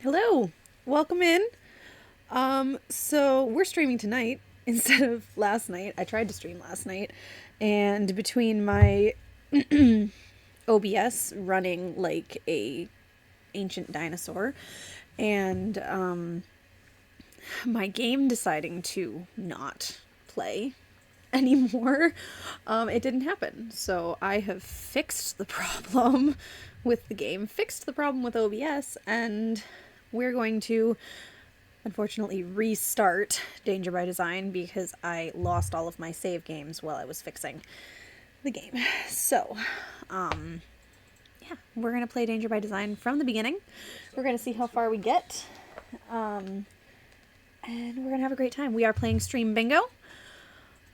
Hello, welcome in. So we're streaming tonight instead of last night. I tried to stream last night, and between my OBS running like a ancient dinosaur and my game deciding to not play anymore, it didn't happen. So I have fixed the problem with the game, fixed the problem with OBS, and we're going to unfortunately restart Danger by Design because I lost all of my save games while I was fixing the game. So, yeah, we're going to play Danger by Design from the beginning. We're going to see how far we get. And we're going to have a great time. We are playing Stream Bingo.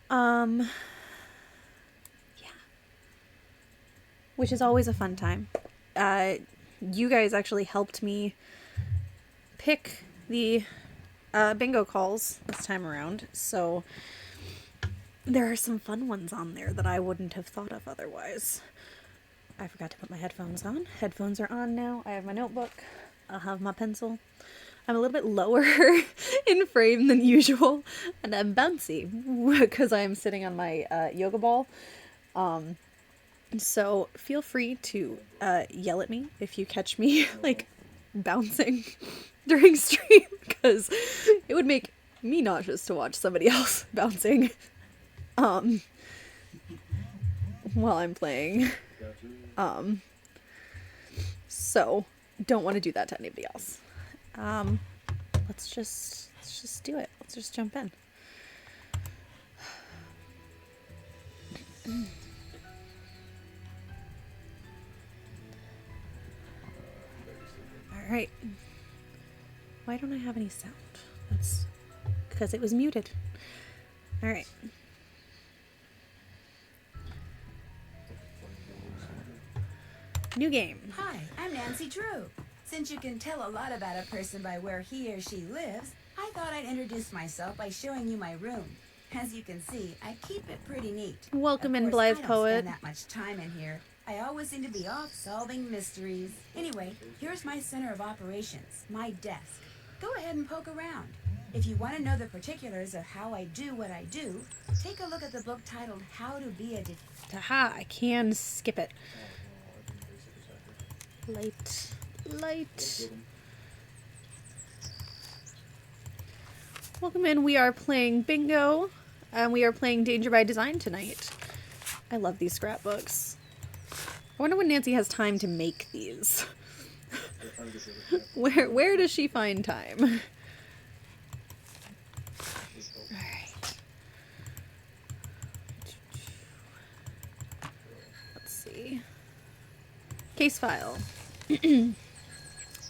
Yeah. Which is always a fun time. You guys actually helped me pick the bingo calls this time around, so there are some fun ones on there that I wouldn't have thought of otherwise. I forgot to put my headphones on. Headphones are on now. I have my notebook. I'll have my pencil. I'm a little bit lower in frame than usual, and I'm bouncy because I'm sitting on my yoga ball. So feel free to yell at me if you catch me like bouncing during stream, because it would make me nauseous to watch somebody else bouncing while I'm playing. So don't want to do that to anybody else. Let's just do it. Let's just jump in. All right. Why don't I have any sound? That's because it was muted. All right. New game. Hi, I'm Nancy Drew. Since you can tell a lot about a person by where he or she lives, I thought I'd introduce myself by showing you my room. As you can see, I keep it pretty neat. Welcome in, Of course, Blythe I don't Poet. spend that much time in here. I always seem to be off solving mysteries. Anyway, here's my center of operations, my desk. Go ahead and poke around. If you want to know the particulars of how I do what I do, take a look at the book titled How to Be a Aha, I can skip it. Light. Welcome in. We are playing bingo, and we are playing Danger by Design tonight. I love these scrapbooks. I wonder when Nancy has time to make these. Where does she find time? Alright. Let's see. Case file.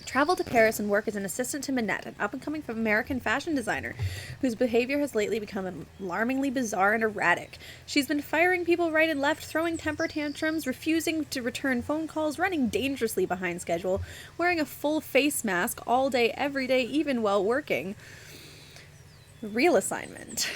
Traveled to Paris and work as an assistant to Minette, an up-and-coming American fashion designer whose behavior has lately become alarmingly bizarre and erratic. She's been firing people right and left, throwing temper tantrums, refusing to return phone calls, running dangerously behind schedule, wearing a full face mask all day, every day, even while working. Real assignment.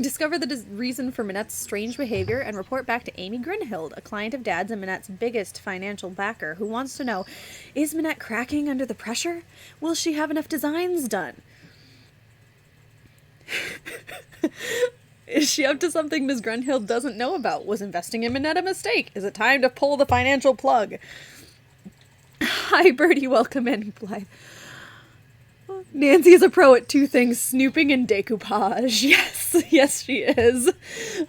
Discover the reason for Minette's strange behavior and report back to Amy Grinhild, a client of Dad's and Minette's biggest financial backer, who wants to know, is Minette cracking under the pressure? Will she have enough designs done? Is she up to something Ms. Grinhild doesn't know about? Was investing in Minette a mistake? Is it time to pull the financial plug? Hi, Birdie, welcome in, Blythe. Nancy is a pro at two things, snooping and decoupage. Yes, she is.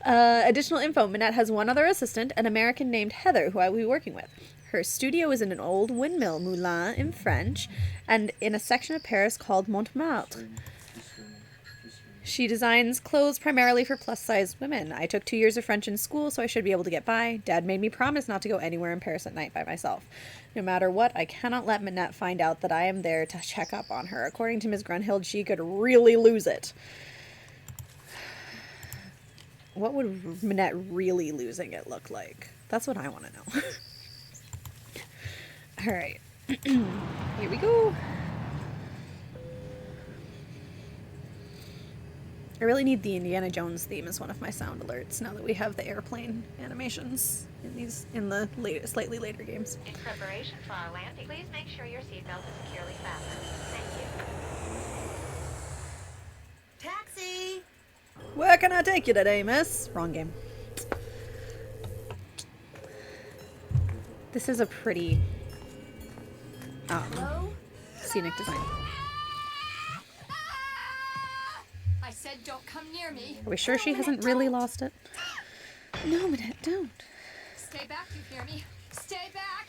Additional info, Minette has one other assistant, an American named Heather, who I will be working with. Her studio is in an old windmill, Moulin in French, and in a section of Paris called Montmartre. She designs clothes primarily for plus-size women. I took 2 years of French in school, so I should be able to get by. Dad made me promise not to go anywhere in Paris at night by myself. No matter what, I cannot let Minette find out that I am there to check up on her. According to Ms. Grunhild, she could really lose it. What would Minette really losing it look like? That's what I want to know. All right. Here we go. I really need the Indiana Jones theme as one of my sound alerts now that we have the airplane animations in the slightly later games. In preparation for our landing, please make sure your seatbelt is securely fastened. Thank you. Taxi! Where can I take you today, miss? Wrong game. This is a pretty Hello? scenic design. I said don't come near me. Are we sure she hasn't really lost it? No, Minette, don't. Stay back, you hear me? Stay back!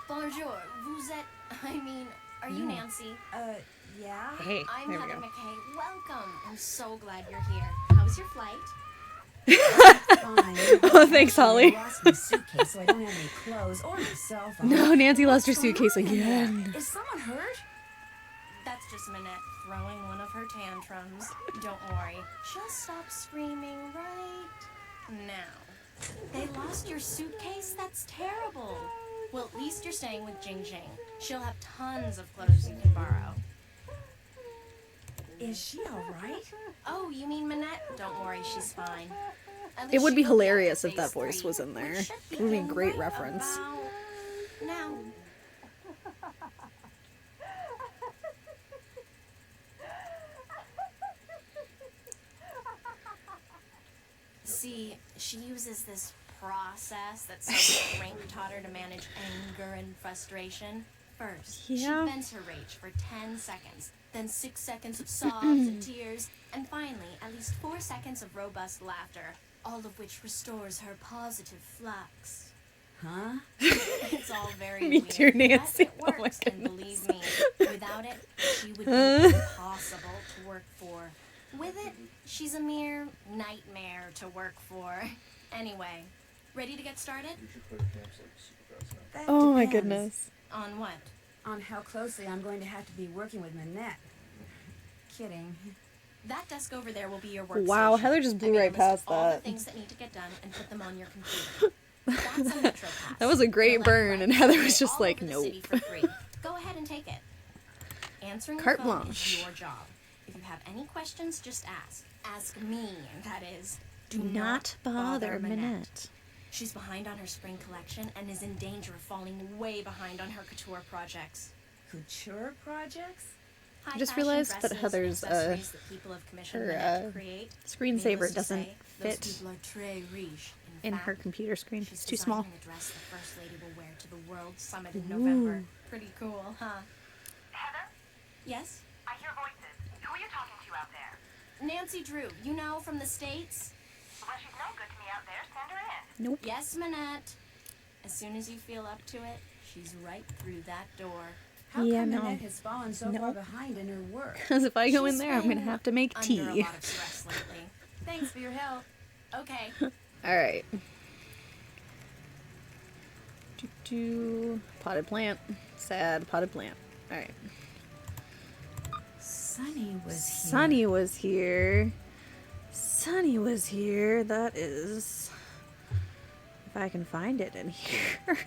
Bonjour, vous êtes... are you Nancy? Yeah? Hey, I'm there we Heather go. McKay. Welcome. I'm so glad you're here. How was your flight? Fine. Oh, thanks, Holly. I lost my suitcase, so I don't have any clothes or my cell phone. No, Nancy lost her What's going suitcase on in there? again. Is someone hurt? That's just Minette throwing one of her tantrums. Don't worry. She'll stop screaming right now. They lost your suitcase? That's terrible. Well, at least you're staying with Jing Jing. She'll have tons of clothes you can borrow. Is she alright? Oh, you mean Minette? Don't worry, she's fine. At It least would she be will hilarious at if that phase voice 3, was in there. which should It would be a begin great right reference. about now. See, she uses this process that some Frank taught her to manage anger and frustration. First, Yeah. she vents her rage for 10 seconds, then 6 seconds of sobs and tears, and finally, at least 4 seconds of robust laughter, all of which restores her positive flux. Huh? It's all very Me weird, too, but Nancy. it Oh my works, and believe me, without it, she would be impossible to work for. With it, she's a mere nightmare to work for. Anyway, ready to get started? That Oh my depends goodness. On what? on how closely I'm going to have to be working with Minette. Kidding. That desk over there will be your workstation. Wow, Heather just blew I made a right list past of all that. the things that need to get done and put them on your computer. That's a Metro Pass. That was a great It'll let burn, you and Heather ride was just all like, over the nope. city for free. Go ahead and take it. Answering Carte the phone blanche. is your job. If you have any questions, just ask. Ask me, that is. Do Not bother Minette. She's behind on her spring collection and is in danger of falling way behind on her couture projects. Couture projects? High just fashion realized that dresses and Heather's, accessories that people have commissioned her, Minette to create. screensaver Needless to doesn't say, those fit people are très riche. in fact, her computer screen. she's It's too small. designing a dress the First Lady will wear to the World Summit in November. Ooh. Pretty cool, huh? Heather, Yes? I hear voices. Who are you talking to out there? Nancy Drew, you know, from the States? Well, she's no good to me out there. Send her in. Nope. Yes, Minette. As soon as you feel up to it, she's right through that door. How Yeah, come no. Minette has fallen so far behind in her work? Because if I go in She's there, I'm going to been have to make under a tea. lot of stress lately. Thanks for your help. Okay. Alright. Potted plant. Sad potted plant. Alright. Sunny was here. Sunny was here. Sunny was here. That is... If I can find it in here.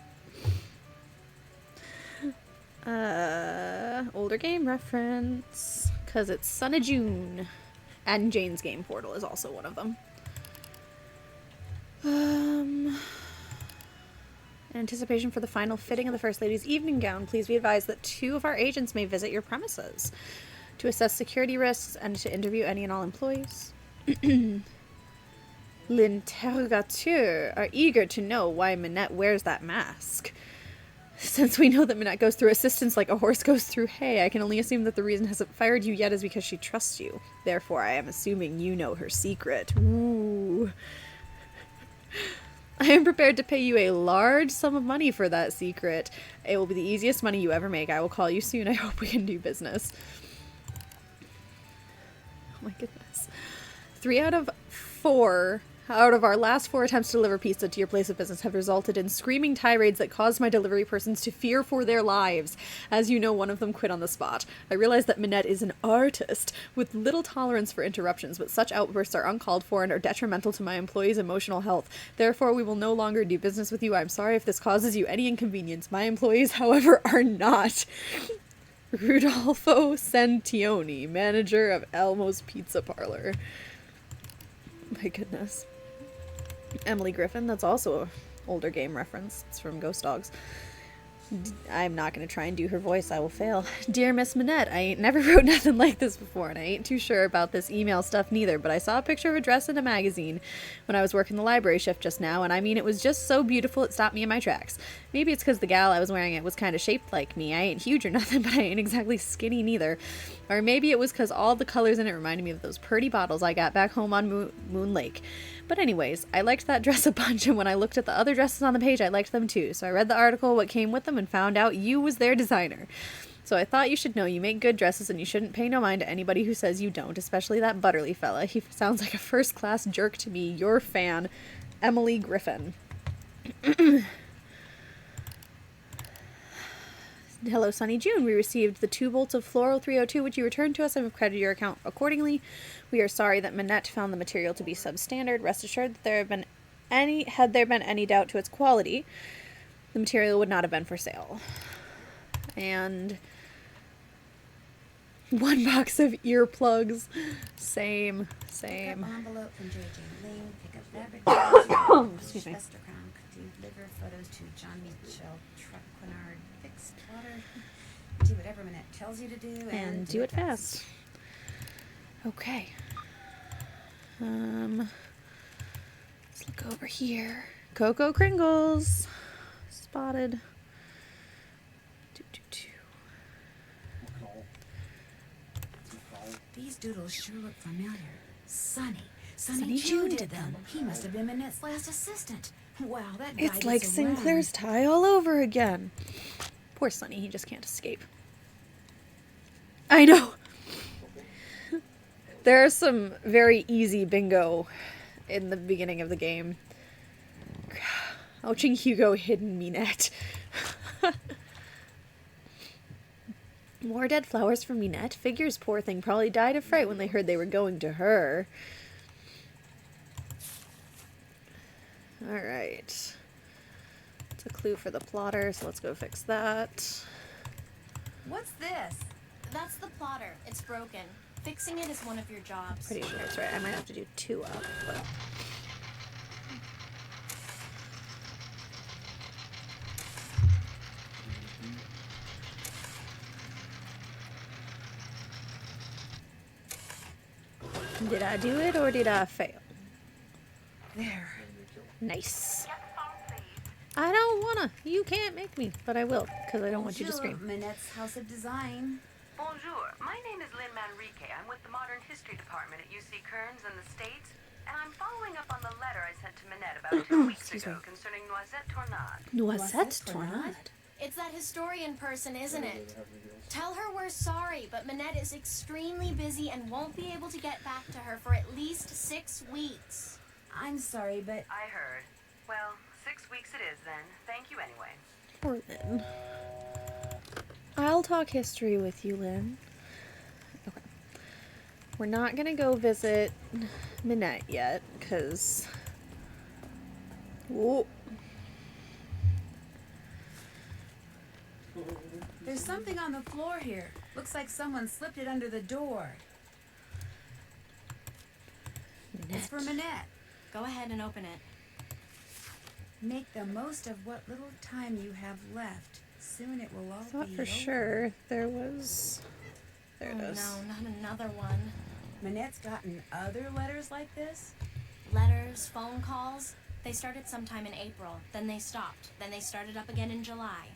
Older game reference. Because it's Son of June. And Jane's Game Portal is also one of them. In anticipation for the final fitting of the First Lady's evening gown, please be advised that 2 of our agents may visit your premises to assess security risks and to interview any and all employees. L'interrogateur are eager to know why Minette wears that mask. Since we know that Minette goes through assistance like a horse goes through hay, I can only assume that the reason hasn't fired you yet is because she trusts you. Therefore, I am assuming you know her secret. Ooh. I am prepared to pay you a large sum of money for that secret. It will be the easiest money you ever make. I will call you soon. I hope we can do business. Oh my goodness. 3 out of 4 Out of our last 4 attempts to deliver pizza to your place of business have resulted in screaming tirades that caused my delivery persons to fear for their lives. As you know, one of them quit on the spot. I realize that Minette is an artist with little tolerance for interruptions, but such outbursts are uncalled for and are detrimental to my employees' emotional health. Therefore, we will no longer do business with you. I'm sorry if this causes you any inconvenience. My employees, however, are not. Rudolfo Sentioni, manager of Elmo's Pizza Parlor. My goodness. Emily Griffin, that's also a older game reference. It's from Ghost Dogs. I'm not going to try and do her voice. I will fail. Dear Miss Minette, I ain't never wrote nothing like this before, and I ain't too sure about this email stuff neither, but I saw a picture of a dress in a magazine when I was working the library shift just now, and I mean, it was just so beautiful it stopped me in my tracks. Maybe it's because the gal I was wearing it was kind of shaped like me. I ain't huge or nothing, but I ain't exactly skinny neither. Or maybe it was because all the colors in it reminded me of those pretty bottles I got back home on Moon Lake. But anyways, I liked that dress a bunch, and when I looked at the other dresses on the page, I liked them too. So I read the article, what came with them, and found out you was their designer. So I thought you should know you make good dresses, and you shouldn't pay no mind to anybody who says you don't, especially that Butterly fella. He sounds like a first-class jerk to me. Your fan, Emily Griffin. Hello, Sunny June. We received the 2 bolts of Floral 302, which you returned to us, and have credited your account accordingly. We are sorry that Minette found the material to be substandard. Rest assured that had there been any doubt to its quality, the material would not have been for sale. And 1 box of earplugs. Same. Pick up envelope from J.J. Ling. Pick up fabric. Excuse me. Westercrown. Deliver photos to John Mitchell. Truck Quinard. Fixed water. Do whatever Minette tells you to do. And do it fast. Okay. Let's look over here. Cocoa Kringles. Spotted. These doodles sure look familiar. Sonny Sonny June June did them. He must have been Minette's last assistant. Wow, that guy It's like gets Sinclair's tie all over again. Poor Sonny, he just can't escape. I know. There are some very easy bingo in the beginning of the game. Ouching Hugo, hidden Minette. More dead flowers for Minette. Figures, poor thing, probably died of fright when they heard they were going to her. Alright. It's a clue for the plotter, so let's go fix that. What's this? That's the plotter. It's broken. Fixing it is one of your jobs. Pretty sure that's right. I might have to do 2 up, but... Did I do it or did I fail? There. Nice. I don't wanna. You can't make me, but I will, because I don't want you to Bonjour, scream. Minette's House of Design. Bonjour, my name is Lynn Manrique. I'm with the Modern History Department at UC Kearns in the States, and I'm following up on the letter I sent to Minette about 2 weeks Excuse ago me. concerning Noisette Tornade. Noisette Tornade? Tornade? It's that historian person, isn't it? Tell her we're sorry, but Minette is extremely busy and won't be able to get back to her for at least 6 weeks. I'm sorry, but I heard. Well, 6 weeks it is then. Thank you anyway. Poor Lynn. I'll talk history with you, Lynn. Okay. We're not gonna go visit Minette yet, because... Whoa. there's something on the floor here. Looks like someone slipped it under the door. It's for Minette. Go ahead and open it. Make the most of what little time you have left. Soon it will all Thought be for over. sure there was... There it Oh is. no, not another one. Minette's gotten other letters like this? Letters, phone calls. They started sometime in April, then they stopped, then they started up again in July.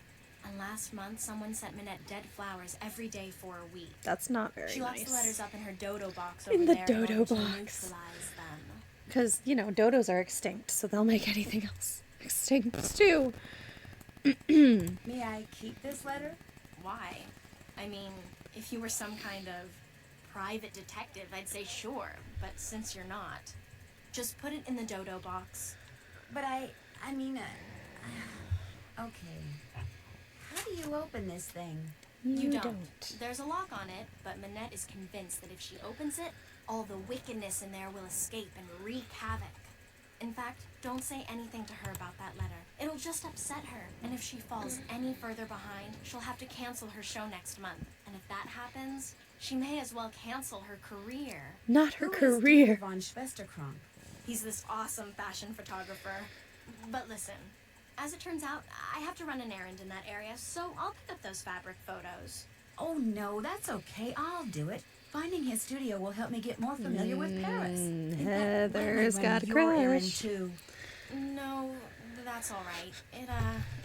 And last month, someone sent Minette dead flowers every day for a week. That's not very She locks nice. the letters up in her dodo box In over the there dodo in order to box. neutralize them. Because, you know, dodos are extinct, so they'll make anything else extinct too. May I keep this letter? Why? I mean, if you were some kind of private detective, I'd say sure, but since you're not... Just put it in the dodo box. But I mean, okay. How do you open this thing? You don't. There's a lock on it, but Manette is convinced that if she opens it, all the wickedness in there will escape and wreak havoc. In fact, don't say anything to her about that letter. It'll just upset her, and if she falls any further behind, she'll have to cancel her show next month. And if that happens, she may as well cancel her career. Not her Who is career. Dieter von Schwesterkrank? He's this awesome fashion photographer. But listen, as it turns out, I have to run an errand in that area, so I'll pick up those fabric photos. Oh no, that's okay. I'll do it. Finding his studio will help me get more familiar with Paris. In fact, Heather's why don't I got a run your errand crush. too? No, that's all right.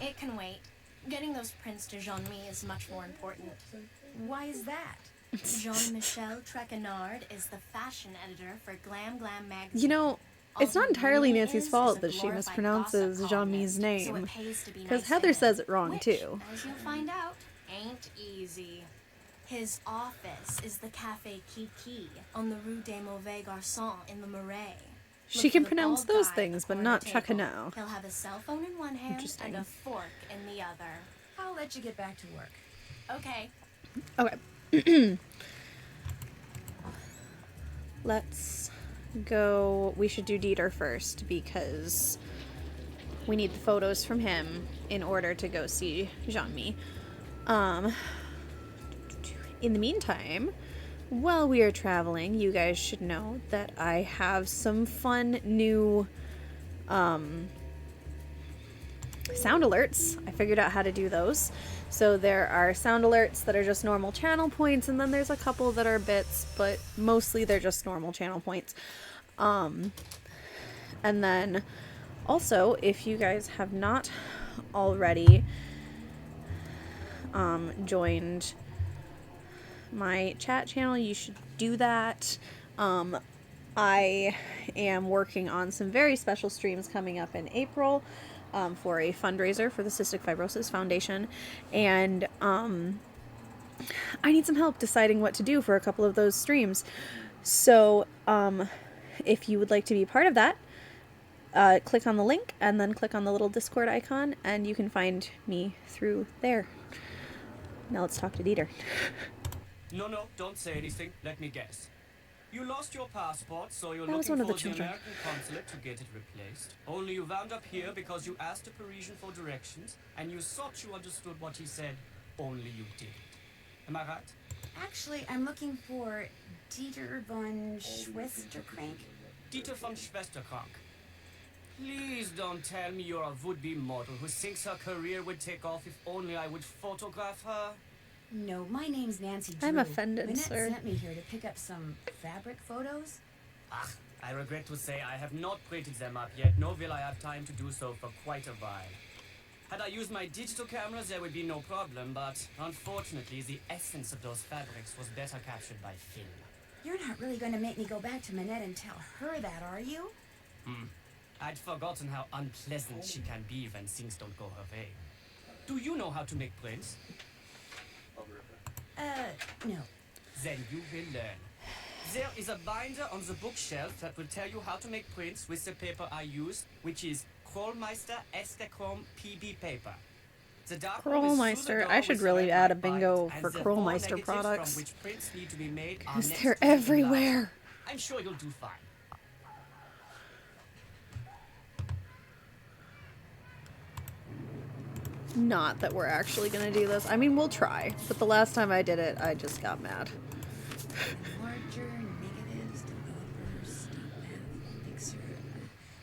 It can wait. Getting those prints to Jean-Mi is much more important. Why is that? Jean-Michel Trequenard is the fashion editor for Glam Glam magazine. You know, it's All not he entirely really Nancy's is fault a that she glorified mispronounces gossip Jean-Mi's columnist, so name. it pays to be Because nice Heather to says him, it wrong which, too. as you'll find out, ain't easy. His office is the Café Kiki on the Rue des Mauvais Garçons in the Marais. She Look can for the pronounce bald those guy things, at the but corner not table. Trequenard. He'll have a cell phone in one hand Interesting. and a fork in the other. I'll let you get back to work. Okay. Okay. Let's go. We should do Dieter first because we need the photos from him in order to go see Jean-Mi. In the meantime, while we are traveling, you guys should know that I have some fun new sound alerts. I figured out how to do those. So there are sound alerts that are just normal channel points, and then there's a couple that are bits, but mostly they're just normal channel points. And then also, if you guys have not already joined my chat channel, you should do that. I am working on some very special streams coming up in April for a fundraiser for the Cystic Fibrosis Foundation, and I need some help deciding what to do for a couple of those streams. So if you would like to be part of that, click on the link and then click on the little Discord icon, and you can find me through there. Now let's talk to Dieter. No, don't say anything. Let me guess. You lost your passport, so you're That was looking one of for the the children. American consulate to get it replaced. Only you wound up here because you asked a Parisian for directions, and you thought you understood what he said, only you didn't. Am I right? Actually, I'm looking for Dieter von Schwesterkrank. Dieter von Schwesterkrank. Please don't tell me you're a would-be model who thinks her career would take off if only I would photograph her. No, my name's Nancy Drew. I'm offended, Manette sir. sent me here to pick up some fabric photos. Ah, I regret to say I have not printed them up yet, nor will I have time to do so for quite a while. Had I used my digital cameras, there would be no problem, but unfortunately, the essence of those fabrics was better captured by film. You're not really going to make me go back to Manette and tell her that, are you? I'd forgotten how unpleasant she can be when things don't go her way. Do you know how to make prints? No. Then you will learn. There is a binder on the bookshelf that will tell you how to make prints with the paper I use, which is Krollmeister Esterchrome PB paper. The dark room is through the Krollmeister. door I should with really red add a light bingo and for the four Krollmeister negatives products. from which prints need to be made are Because next they're to the enlarger. everywhere. I'm sure you'll do fine. Not that we're actually gonna do this. I mean, we'll try. But the last time I did it, I just got mad. Larger, negatives, developers, state path, fixer.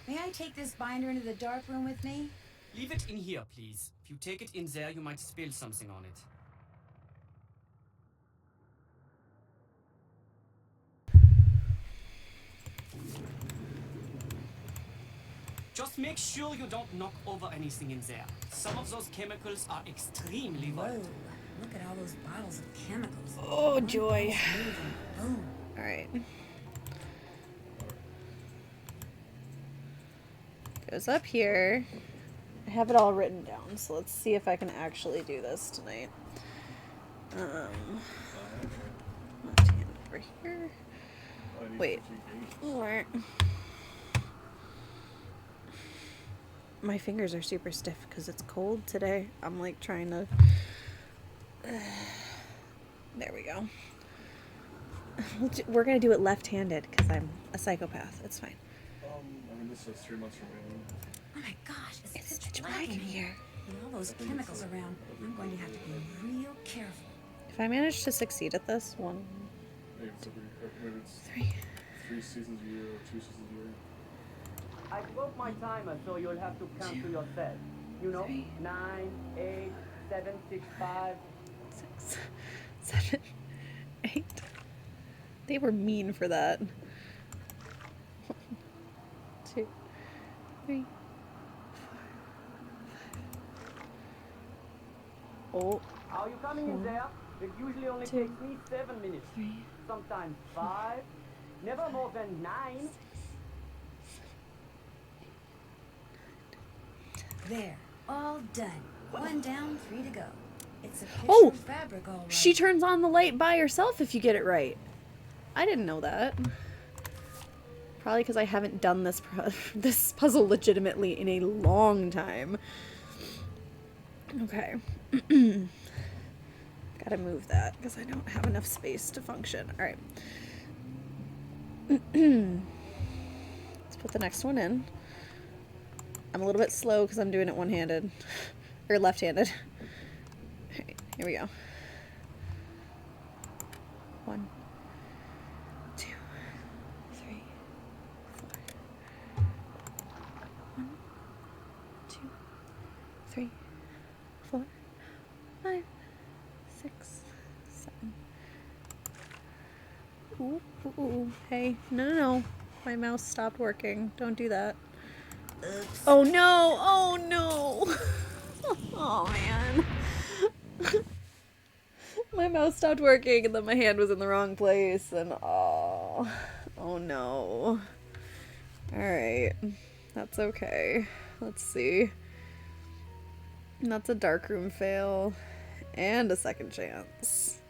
May I take this binder into the dark room with me? Leave it in here, please. If you take it in there, you might spill something on it. Just make sure you don't knock over anything in there. Some of those chemicals are extremely Whoa, volatile. look at all those bottles of chemicals. Oh, One joy. false move and boom. Alright. Goes up here. I have it all written down, so let's see if I can actually do this tonight. Left hand over here. Wait. Where? My fingers are super stiff because it's cold today. I'm like trying to... There we go. We're going to do it left-handed because I'm a psychopath. It's fine. I mean, this says 3 months remaining. Oh my gosh, It's pitch pitch black black in in here. here. With all those chemicals around, I'm going to have to be real careful. If I manage to succeed at this, one, Maybe it's three. 3 seasons a year or 2 seasons a year. I broke my timer, so you'll have to count to yourself. You know, 9, 8, 7, 6, 5. 6, 7, 8. They were mean for that. 1, 2, 3, 4, 5. Oh, Are you coming in there? It usually only 2, takes me 7 minutes. 3. Sometimes 5. Never more than 9. There, all done. 1 down, 3 to go. It's a picture Oh! of fabric, all right. She turns on the light by herself if you get it right. I didn't know that. Probably because I haven't done this this puzzle legitimately in a long time. Okay. Gotta move that because I don't have enough space to function. Alright. Let's put the next one in. I'm a little bit slow because I'm doing it one-handed. Or left-handed. Alright, here we go. 1, 2, 3, 4. 1, 2, 3, 4, 5, 6, 7. Ooh, ooh, ooh. Hey, no. My mouse stopped working. Don't do that. Oops. Oh no! Oh no! Oh man. My mouse stopped working and then my hand was in the wrong place and oh no. Alright. That's okay. Let's see. That's a darkroom fail. And a second chance.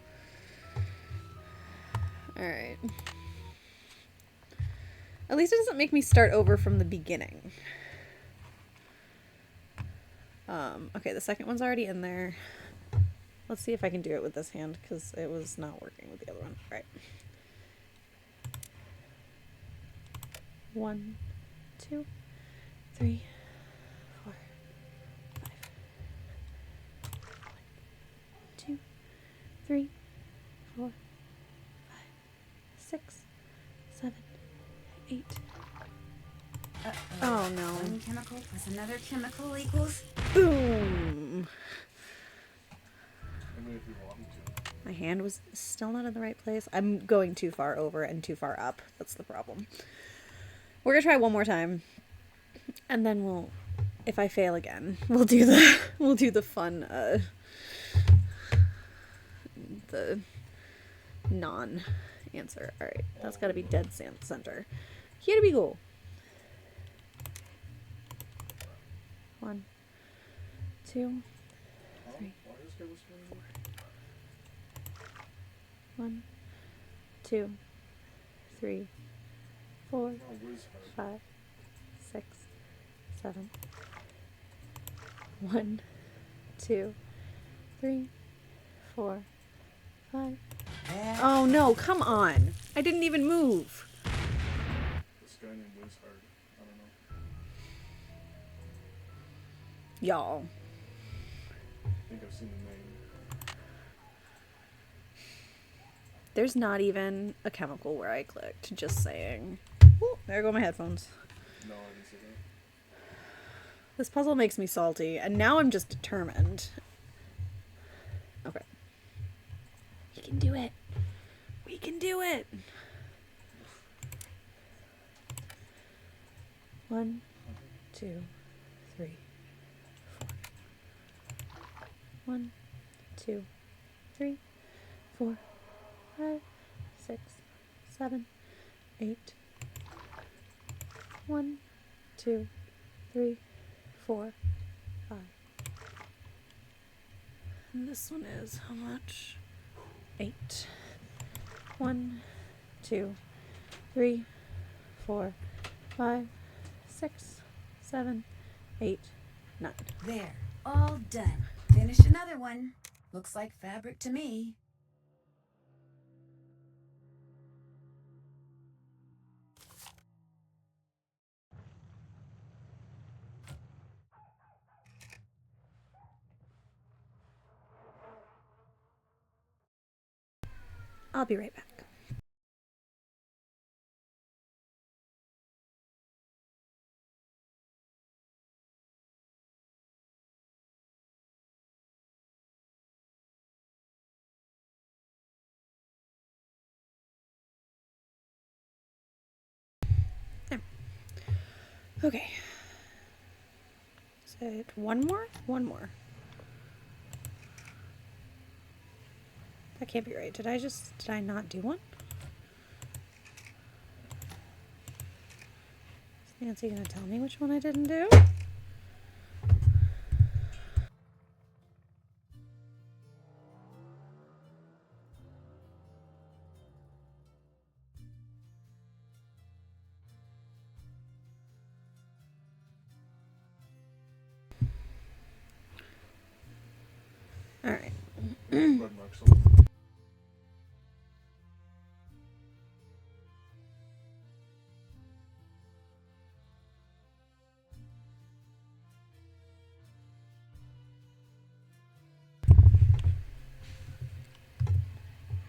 Alright. At least it doesn't make me start over from the beginning. Okay, the second one's already in there. Let's see if I can do it with this hand, because it was not working with the other one. All right. 1, 2, 3, 4, 5. 1, 2, 3, 4, 5, 6, 7, 8. Oh no. One chemical plus another chemical equals... Boom! I mean, if you want me to. My hand was still not in the right place. I'm going too far over and too far up. That's the problem. We're gonna try one more time. And then we'll, if I fail again, we'll do the fun, the non-answer. Alright, that's gotta be dead center. Here we go. 1, 2, 3, 4. 1, 2, 3, 4, 5, 6, 7. 1, 2, 3, 4, 5. Oh no, come on. I didn't even move. This guy named Wizard. I don't know. Y'all. I think I've seen the name. There's not even a chemical where I clicked. Just saying. Ooh, there go my headphones. No, I didn't see that. This puzzle makes me salty, and now I'm just determined. Okay. We can do it. We can do it. 1, 2, 3, 4. 1, 2, 3, 4, 5, 6, 7, 8. 1, 2, 3, 4, 5. And this one is how much? 8. 1, 2, 3, 4, 5, 6, 7, 8, 9. There, all done. Finish another one. Looks like fabric to me. I'll be right back. There. Okay. Is it one more? One more. That can't be right. Did I not do one? Is Nancy gonna tell me which one I didn't do? Alright. Blood marks on them.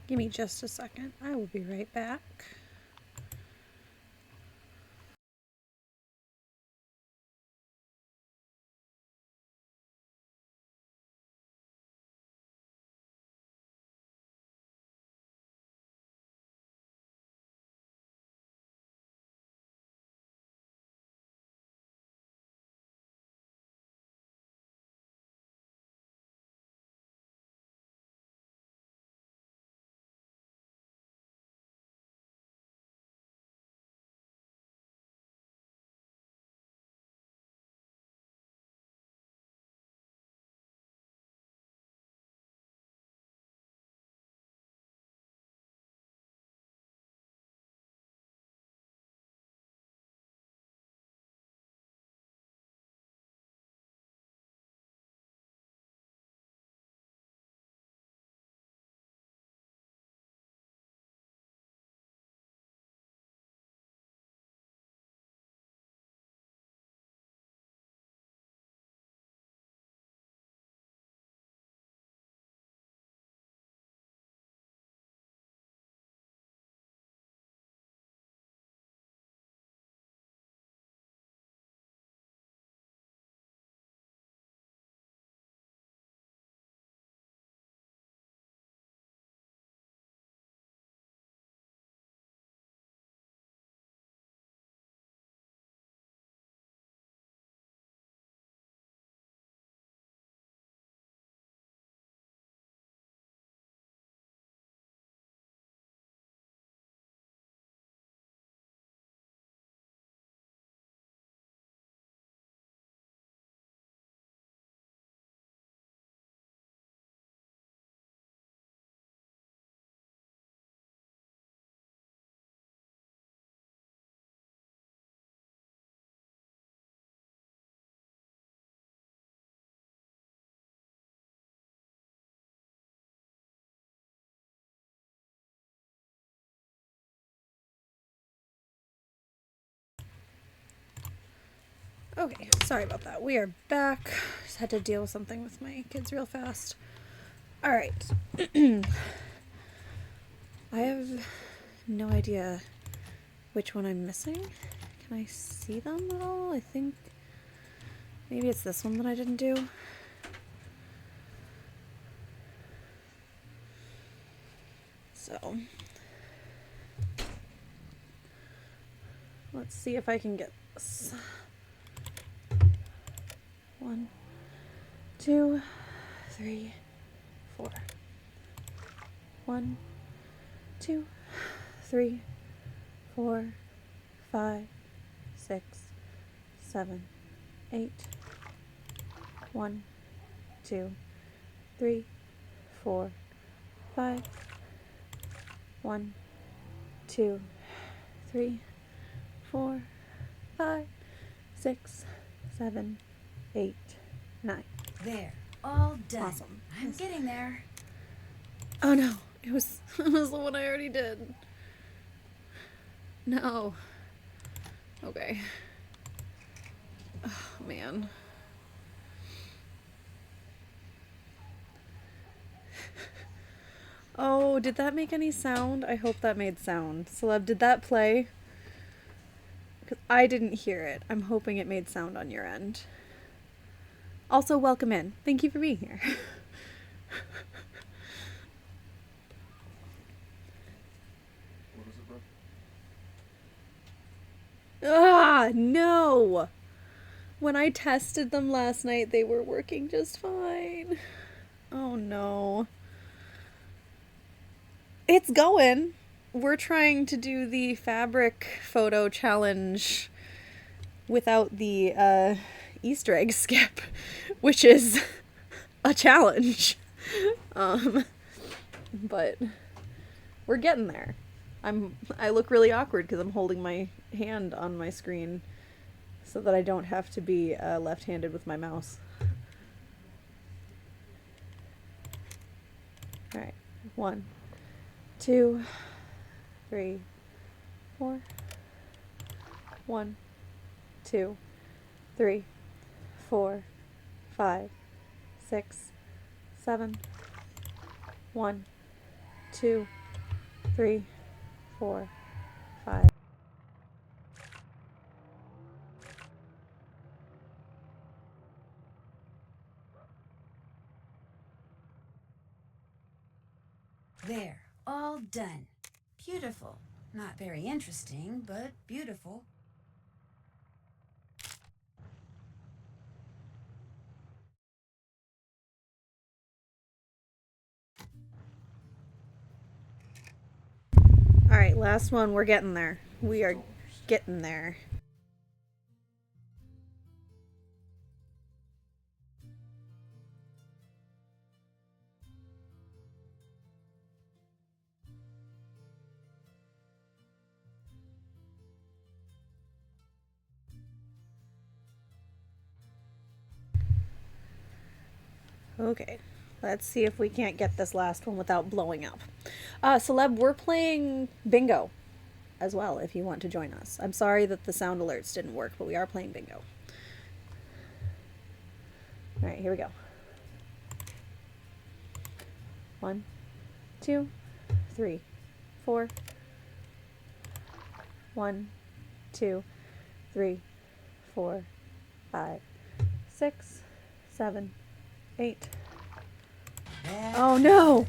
Give me just a second. I will be right back. Okay, sorry about that. We are back. Just had to deal with something with my kids real fast. Alright. I have no idea which one I'm missing. Can I see them at all? I think maybe it's this one that I didn't do. So let's see if I can get this. 1, 2, 3, 4. 1, 2, 3, 4, 5, 6, 7, 8. 1, 2, 3, 4, 5. 1, 2, 3, 4, 5, 6, 7, 8, 9. There. All done. Awesome. I'm getting there. Oh no, it was it was the one I already did. No. Okay. Oh man. Oh, did that make any sound? I hope that made sound. Celeb, did that play? Because I didn't hear it. I'm hoping it made sound on your end. Also, welcome in. Thank you for being here. What is it, bro? Ah, no! When I tested them last night, they were working just fine. Oh no. It's going. We're trying to do the fabric photo challenge without the Easter egg skip, which is a challenge. But we're getting there. I look really awkward because I'm holding my hand on my screen so that I don't have to be left-handed with my mouse. All right, 1, 2, 3, 4. 1, 2, 3, 4, 5, 6, 7. 1, 2, 3, 4, 5. There. All done. Beautiful. Not very interesting, but beautiful. All right, last one. We're getting there. We are getting there. Okay, let's see if we can't get this last one without blowing up. Celeb, we're playing bingo as well if you want to join us. I'm sorry that the sound alerts didn't work, but we are playing bingo. All right, here we go. 1, 2, 3, 4. 1, 2, 3, 4, 5, 6, 7, 8. Oh no!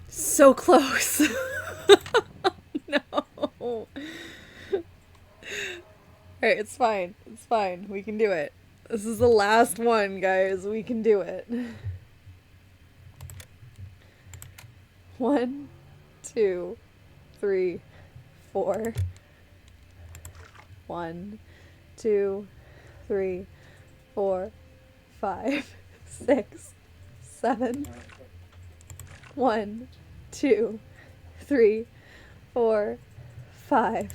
So close. No. Alright, it's fine. It's fine. We can do it. This is the last one, guys. We can do it. 1, 2, 3, 4. 1, 2, 3, 4, 5, 6, 7. 1, 2, 3, 4, 5.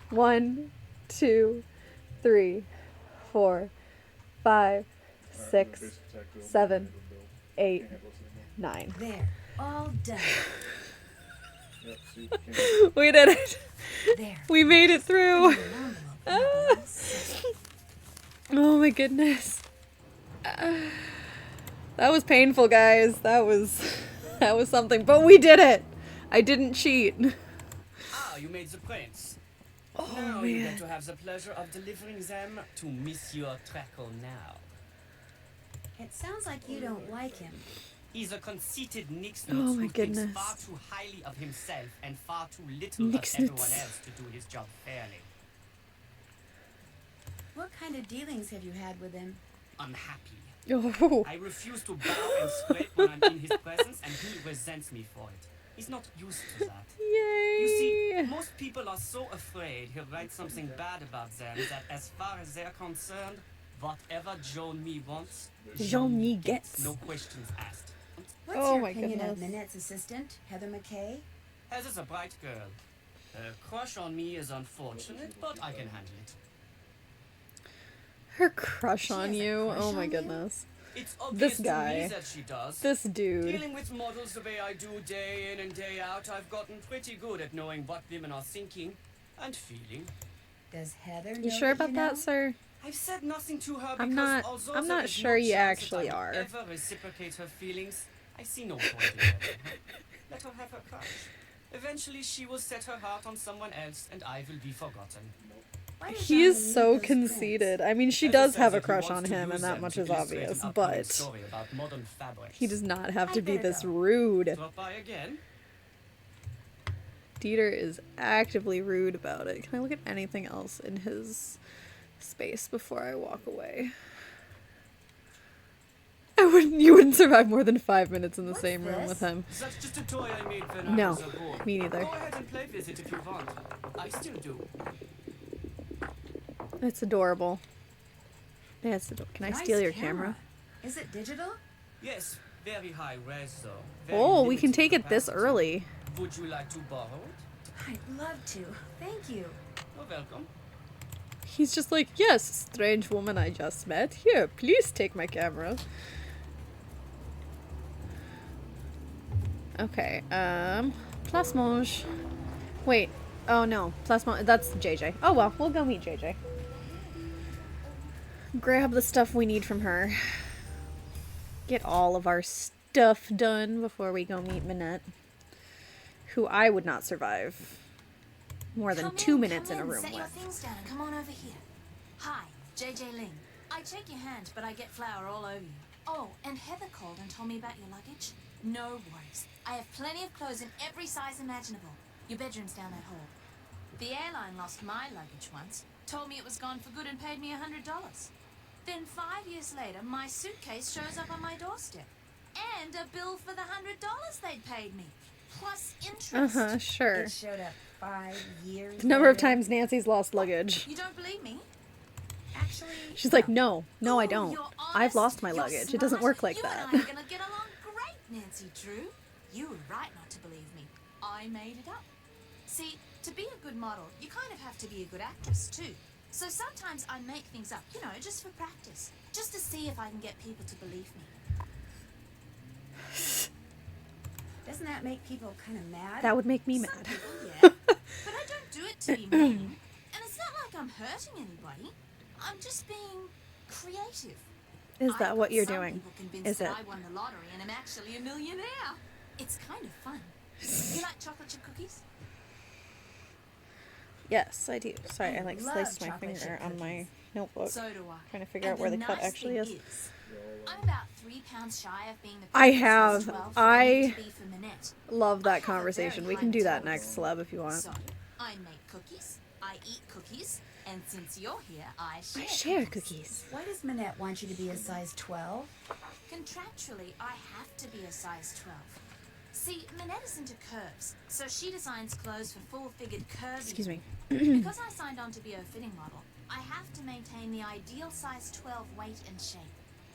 1, 2, 3, 4, 5, 6, 7, 8, 9. There. All done. Yep, see, can't We did it. There. We made it through. An envelope, please. Oh my goodness. That was painful, guys. That was something. But we did it. I didn't cheat. Ah, you made the prints. Oh, Now you man. get to have the pleasure of delivering them to Monsieur Treco now. It sounds like you don't like him. He's a conceited Oh Nixnitz my who thinks goodness. far too highly of himself and far too little of Nixnitz. everyone else to do his job fairly. What kind of dealings have you had with him? Unhappy. Oh. I refuse to bow and scrape when I'm in his presence, and he resents me for it. He's not used to that. Yay. You see, most people are so afraid he'll write something bad about them that as far as they're concerned, whatever Jean-Mi wants, Jean-Mi gets. no questions asked. What's Oh your my opinion of goodness. Minette's assistant, Heather McKay? Heather's a bright girl. Her crush on me is unfortunate, but I can handle it. Her crush She on has a you? crush Oh my on you? goodness. It's obvious This to guy. me that she does. This dude. Dealing with models the way I do day in and day out, I've gotten pretty good at knowing what women are thinking and feeling. Does Heather know You sure that about that, sir? I've said nothing to her I'm because not- although I'm there not is sure no you chance actually that I are. would ever reciprocate her feelings, I see no point in letting her. Let her have her crush. Eventually she will set her heart on someone else and I will be forgotten. Why does He Jean is need so those prints? conceited. I mean, she As does it have says a that he crush wants on to him, use and that them much to is illustrate obvious, an upcoming but story about modern fabrics. he does not have to I be better this go. rude. Drop by again? Dieter is actively rude about it. Can I look at anything else in his space before I walk away? You wouldn't survive more than 5 minutes in the What's same room this? with him. That's just a toy I made when I No, was aboard. me neither. Go ahead and play with it if you want. I still do. It's adorable. Yeah, it's adorable. Can I Nice steal your camera? Is it digital? Yes, very high res though. Very Oh, we can limited take it this capacity. early. Would you like to borrow it? I'd love to. Thank you. You're welcome. He's just like, yes, strange woman I just met. Here, please take my camera. Okay, Plasmonge. Wait, oh no, Plasmonge, that's JJ. Oh well, we'll go meet JJ. Grab the stuff we need from her. Get all of our stuff done before we go meet Minette. Who I would not survive more than Come 2 in, minutes come in a room Set your with. things down and come on over here. Hi, JJ Ling. I check your hand, but I get flour all over you. Oh, and Heather called and told me about your luggage. No worries. I have plenty of clothes in every size imaginable. Your bedroom's down that hall. The airline lost my luggage once, told me it was gone for good and paid me $100. Then 5 years later, my suitcase shows up on my doorstep. And a bill for the $100 they'd paid me. Plus interest. Sure. It showed up 5 years The number of later. times Nancy's lost luggage. You don't believe me? Actually, She's like, no, I Ooh, don't. you're I've honest, lost my you're luggage. It doesn't smart. work like you that. and I are gonna get along great, Nancy Drew. You were right not to believe me. I made it up. See, to be a good model, you kind of have to be a good actress too. So sometimes I make things up, you know, just for practice. Just to see if I can get people to believe me. doesn't that make people kind of mad? That would make me Some mad. people, yeah. But I don't do it to be mean. And it's not like I'm hurting anybody. I'm just being creative. Is I've that what got you're some doing? people convinced Is it? that I won the lottery and am actually a millionaire. It's kind of fun. You like chocolate chip cookies? Yes, I do. Sorry, I I like love sliced my chocolate finger chip on my cookies. notebook. So do I. Trying to figure And out where the cut nice actually thing is. I'm about 3 pounds shy of being the I princess have. 12 I to be for Minette. Love I that have a conversation. very We can do that high next celeb if you want. So, I make cookies, I eat cookies, and since you're here, I share, I share cookies. Why does Minette want you to be a size 12? Contractually, I have to be a size 12. See, Minette is into curves, so she designs clothes for full-figured curvy. Excuse me. Because I signed on to be a fitting model, I have to maintain the ideal size 12 weight and shape.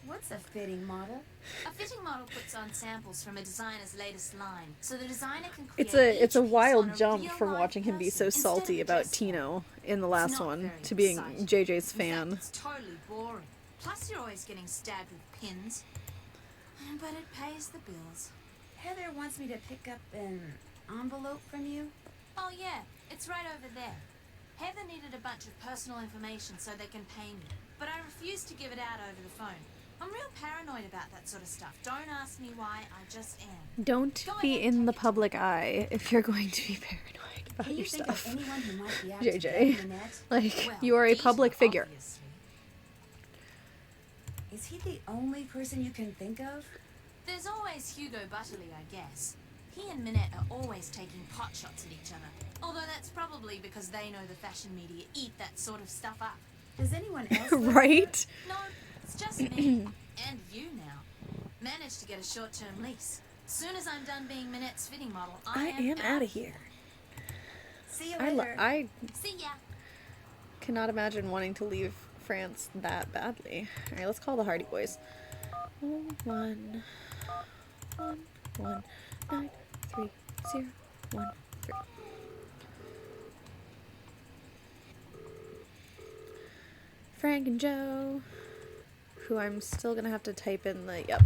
What's a fitting model? A fitting model puts on samples from a designer's latest line, so the designer can create It's a each piece wild on jump real from live watching him be so person salty instead of about dress Tino in the It's last not one very to being exciting. JJ's In fan. fact, it's totally boring. Plus, you're always getting stabbed with pins. But it pays the bills. Heather wants me to pick up an envelope from you. Oh yeah, it's right over there. Heather needed a bunch of personal information so they can pay me, but I refused to give it out over the phone. I'm real paranoid about that sort of stuff. Don't ask me why, I just am. Don't Go be ahead, in take the it to public eye if you're going to be paranoid about Can you your think stuff. of anyone who might be out to JJ. get Minette? Like, Well, you are a Peter, public figure. obviously. Is he the only person you can think of? There's always Hugo Butterly, I guess. He and Minette are always taking pot shots at each other. Although that's probably because they know the fashion media eat that sort of stuff up. Does anyone else? live Right? No, it's just me. And you now. Managed to get a short-term lease. Soon as I'm done being Minette's fitting model, I am out of here. there? See you I later. See ya. cannot imagine wanting to leave France that badly. Alright, let's call the Hardy Boys. 1 1 1 9 3 0 1 3. Frank and Joe, who I'm still gonna have to type in the, yep.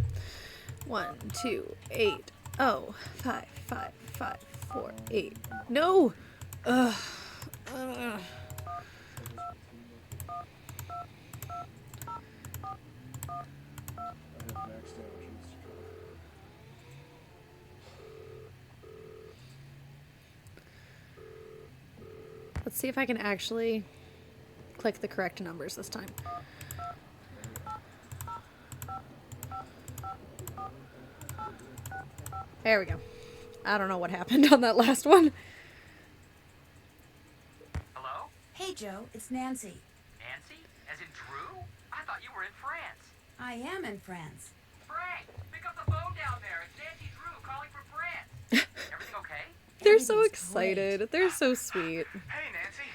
1, 2, 8, 5, 5, 5, 4, 8. No! Ugh. Ugh. I have maxed out. Jesus Christ. Let's see if I can actually click the correct numbers this time. There we go. I don't know what happened on that last one. Hello? Hey, Joe, it's Nancy. Nancy? As in Drew? I thought you were in France. I am in France. Frank, pick up the phone down there. It's Nancy Drew calling from France. Everything okay? They're so Everything's excited. great. They're so sweet. Hey, Nancy.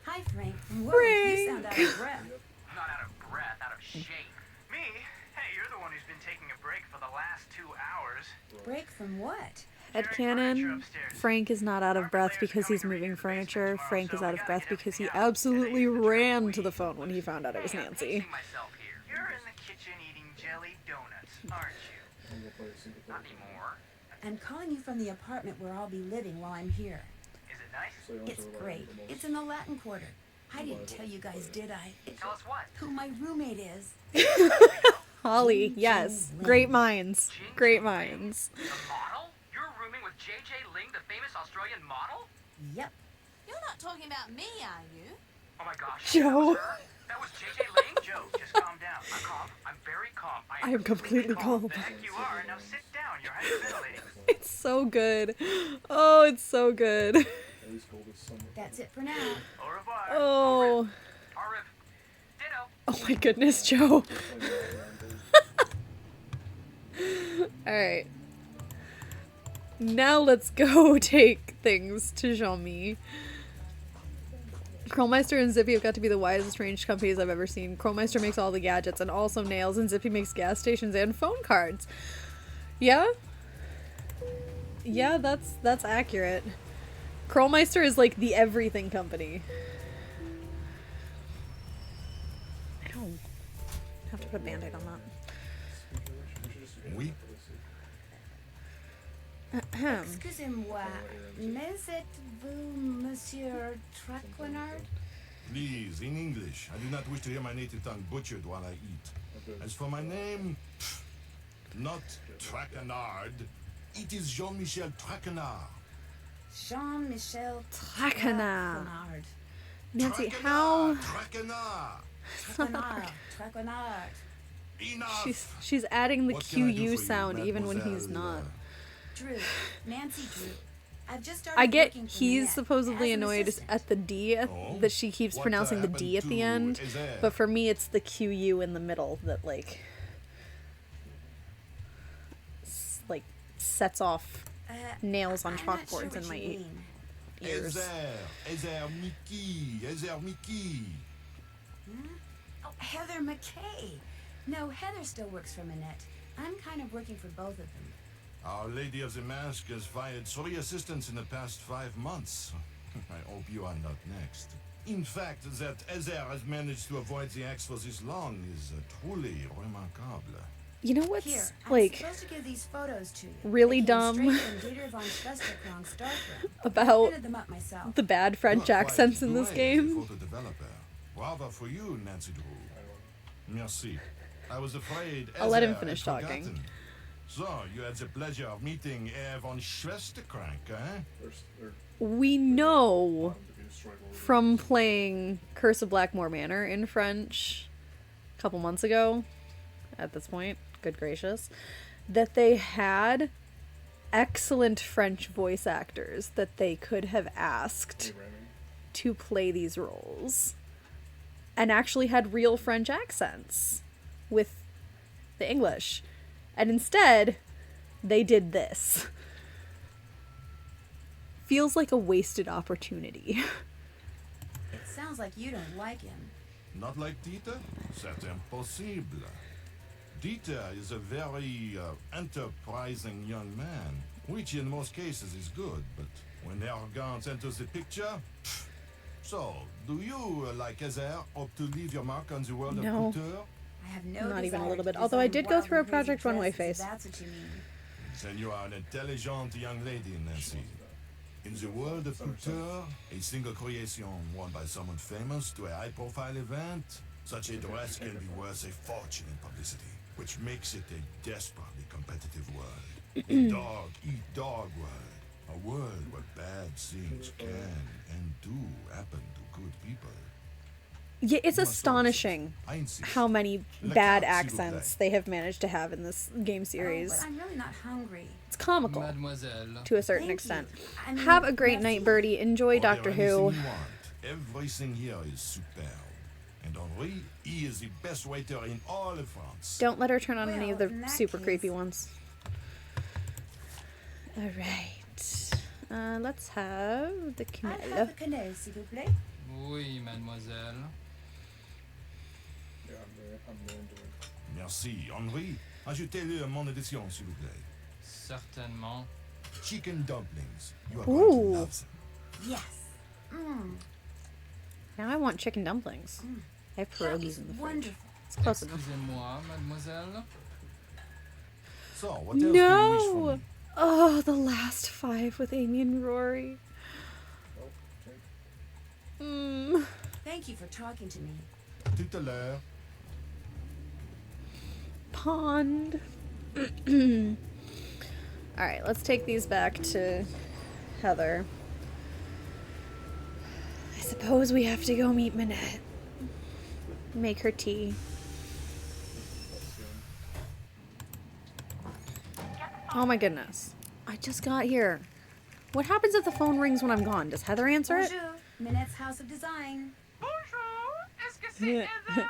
Hi, Frank. Whoa, Frank. you sound out of breath. I'm not out of breath, out of shape. Me? Hey, you're the one who's been taking a break for the last 2 hours. Break from what? Headcanon, Frank is not out of breath because he's moving furniture. Frank is out of breath because he absolutely ran to the phone when he found out it was Hey, I'm Nancy. pacing myself here. You're in the kitchen eating jelly donuts, aren't you? I'm gonna play a single Not player. anymore. I'm calling you from the apartment where I'll be living while I'm here. Is it nice? So you want It's to great. the most- It's in the Latin Quarter. I didn't tell you guys, did I? Tell us what? Who my roommate is. Holly, yes. Great minds. Great minds. The model? You're rooming with J.J. Ling, the famous Australian model? Yep. You're not talking about me, are you? Oh my gosh. Joe. That was her? That was J.J. Ling? Joe, just calm down. I'm calm. I'm very calm. I am completely calm. The heck you are. Now sit down. You're hyperventilating. It's so good. Oh, it's so good. At least cold is somewhat. That's it for now. Au revoir. Oh. Au revoir. Ditto. Oh my goodness, Joe. Alright. Now let's go take things to Jean-Mi. Kromeister and Zippy have got to be the wisest ranged companies I've ever seen. Kromeister makes all the gadgets and also nails, and Zippy makes gas stations and phone cards. Yeah? Yeah, that's accurate. Kromeister is like the everything company. Ow. I have to put a band-aid on that. Oui. Ahem. Excusez-moi, mais êtes-vous Monsieur Traquenard? Please, in English. I do not wish to hear my native tongue butchered while I eat. As for my name, not Traquenard. It is Jean-Michel Traquenard. Jean-Michel Traquenard. Traquenard. Nancy, how... Traquenard. Traquenard. Traquenard. Enough. She's adding the What can I do QU for you, sound even when he's mademoiselle? not. Drew. Nancy Drew. I've just started I get working for he's Nanette supposedly as an annoyed assistant. at the D, Oh? that she keeps What, pronouncing the happened D at the to end. Ezer? But for me, it's the QU in the middle that, like sets off nails on I'm not sure chalkboards what in my you mean. ears. Ezer Mickey. Ezer Mickey. Oh, Heather McKay. No, Heather still works for Minette. I'm kind of working for both of them. Our Lady of the Mask has fired 3 assistants in the past 5 months. I hope you are not next. In fact, that Ezer has managed to avoid the axe for this long is truly remarkable. You know what's, Here, I'm like, supposed to give these photos to you. really They came dumb straight from Dieter von Schwesterkrong's darkroom. I about printed them up myself. the bad French You are quite accents in this doué as a game? photo developer. Bravo for you, Nancy Drew. Merci. I was afraid I'll let him Ezer finish had talking. forgotten. So, you had the pleasure of meeting von Schwesterkrank, eh? They're We know to be a struggle. from playing Curse of Blackmore Manor in French a couple months ago, at this point, good gracious, that they had excellent French voice actors that they could have asked to play these roles and actually had real French accents with the English. And instead, they did this. Feels like a wasted opportunity. It sounds like you don't like him. Not like Dieter? C'est impossible. Dieter is a very enterprising young man, which in most cases is good, but when arrogance enters the picture, So, do you, like Ezer, hope to leave your mark on the world No. of couture? I have no Not even a desire little to bit. Although I design did go wild through a and crazy Project Runway dresses, if phase. that's what you mean. Then you are an intelligent young lady, Nancy. In the world of couture, a single creation worn by someone famous to a high-profile event, such a dress can be worth a fortune in publicity, which makes it a desperately competitive world. A dog-eat-dog world. A world where bad things can and do happen to good people. Yeah, it's You must astonishing I insist. how many Le bad carte, s'il vous accents plaît. they have managed to have in this game Oh, series. but I'm really not hungry. It's comical Mademoiselle. to a certain Thank extent. you. I mean, Have a great merci. night, Birdie. Enjoy Order Doctor anything Who. you want. Everything here is superb. And Henri, he is the best waiter in all of France. Don't let her turn on any of Well, the in that super case- creepy ones. Alright. Let's have the I'll have Canela. the cannelle, s'il vous plaît. Oui, mademoiselle. Yeah, I'm Mandarin. Merci. Henri, ajoutez-le à mon édition, s'il vous plaît. Certainement. Chicken dumplings. You are Ooh. going to love them. Yes. Mmm. Now I want chicken dumplings. I have That pierogies was in the fridge. wonderful. It's close enough. Excusez-moi, mademoiselle. So, what else do you wish for No! me? Oh, the last 5 with Amy and Rory. Oh, okay. Mm. Thank you for talking to me. Tout à l'heure. Pond. Alright, let's take these back to Heather. I suppose we have to go meet Minette. Make her tea. Oh my goodness. I just got here. What happens if the phone rings when I'm gone? Does Heather answer it? Bonjour, Minette's House of Design. Bonjour. Est-ce que c'est Heather?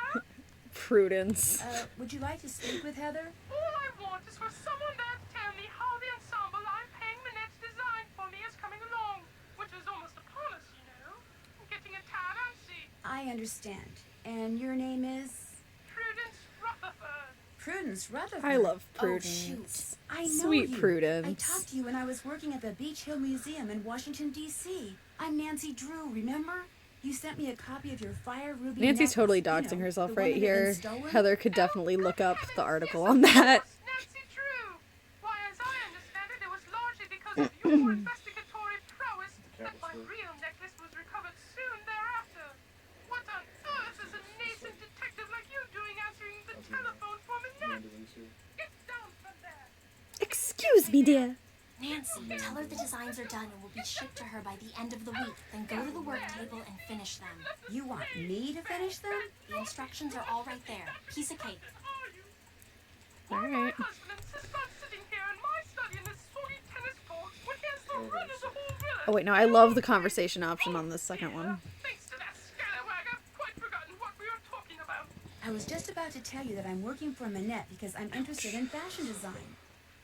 Prudence. Would you like to speak with Heather? All I want is for someone there to tell me how the ensemble I'm paying Minette's design for me is coming along. Winter's almost upon us, you know. I'm getting a tad antsy. I understand. And your name is? Prudence Rutherford. Prudence Rutherford. I love Oh, Prudence. shoot. I know Sweet you. Prudence. I talked to you when I was working at the Beach Hill Museum in Washington, D.C. I'm Nancy Drew, remember? You sent me a copy of your fire ruby Nancy's necklace, totally you know, doxing herself the one right that had been here. stolen. Heather could definitely look up the Heavens, article yes, on of that. course, Nancy Drew. Why, as I understand it, it was largely because of your investigatory prowess that my real necklace was recovered soon thereafter. What on earth is a nascent detective like you doing answering the telephone for Minette? Mandarin too. Get down from there. Excuse me, dear. Nancy, tell her the designs are done and will be shipped to her by the end of the week. Then go to the work table and finish them. You want me to finish them? The instructions are all right there. Piece of cake. Why my Alright. husband insists on sitting here in my study in this soggy tennis court when he has the run of the whole village. Oh, wait, no, I love the conversation option on this second one. Thanks to that scallywag, I've quite forgotten what we were talking about. I was just about to tell you that I'm working for Minette because I'm interested in fashion design.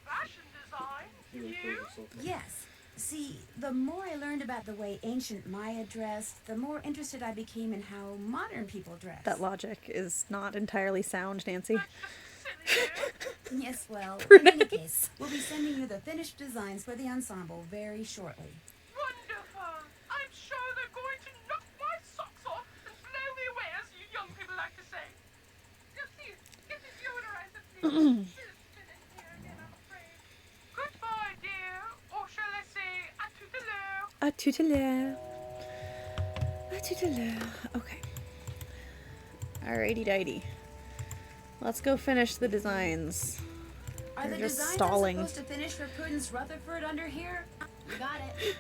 Fashion design? You really You? yourself. Yes. See, the more I learned about the way ancient Maya dressed, the more interested I became in how modern people dress. That logic is not entirely sound, Nancy. Silly you. Yes, well, in any case, we'll be sending you the finished designs for the ensemble very shortly. Wonderful. I'm sure they're going to knock my socks off and blow me away, as you young people like to say. Now, please, get the deodorizer, please. It's been in here again, I'm afraid. Goodbye, dear. Or shall I say, à tout à l'heure. A tout à l'heure. A tout à l'heure. Okay. Alrighty dighty. Let's go finish the designs. Are They're the just designs stalling. I'm supposed to finish for Prudence Rutherford under here? You got it.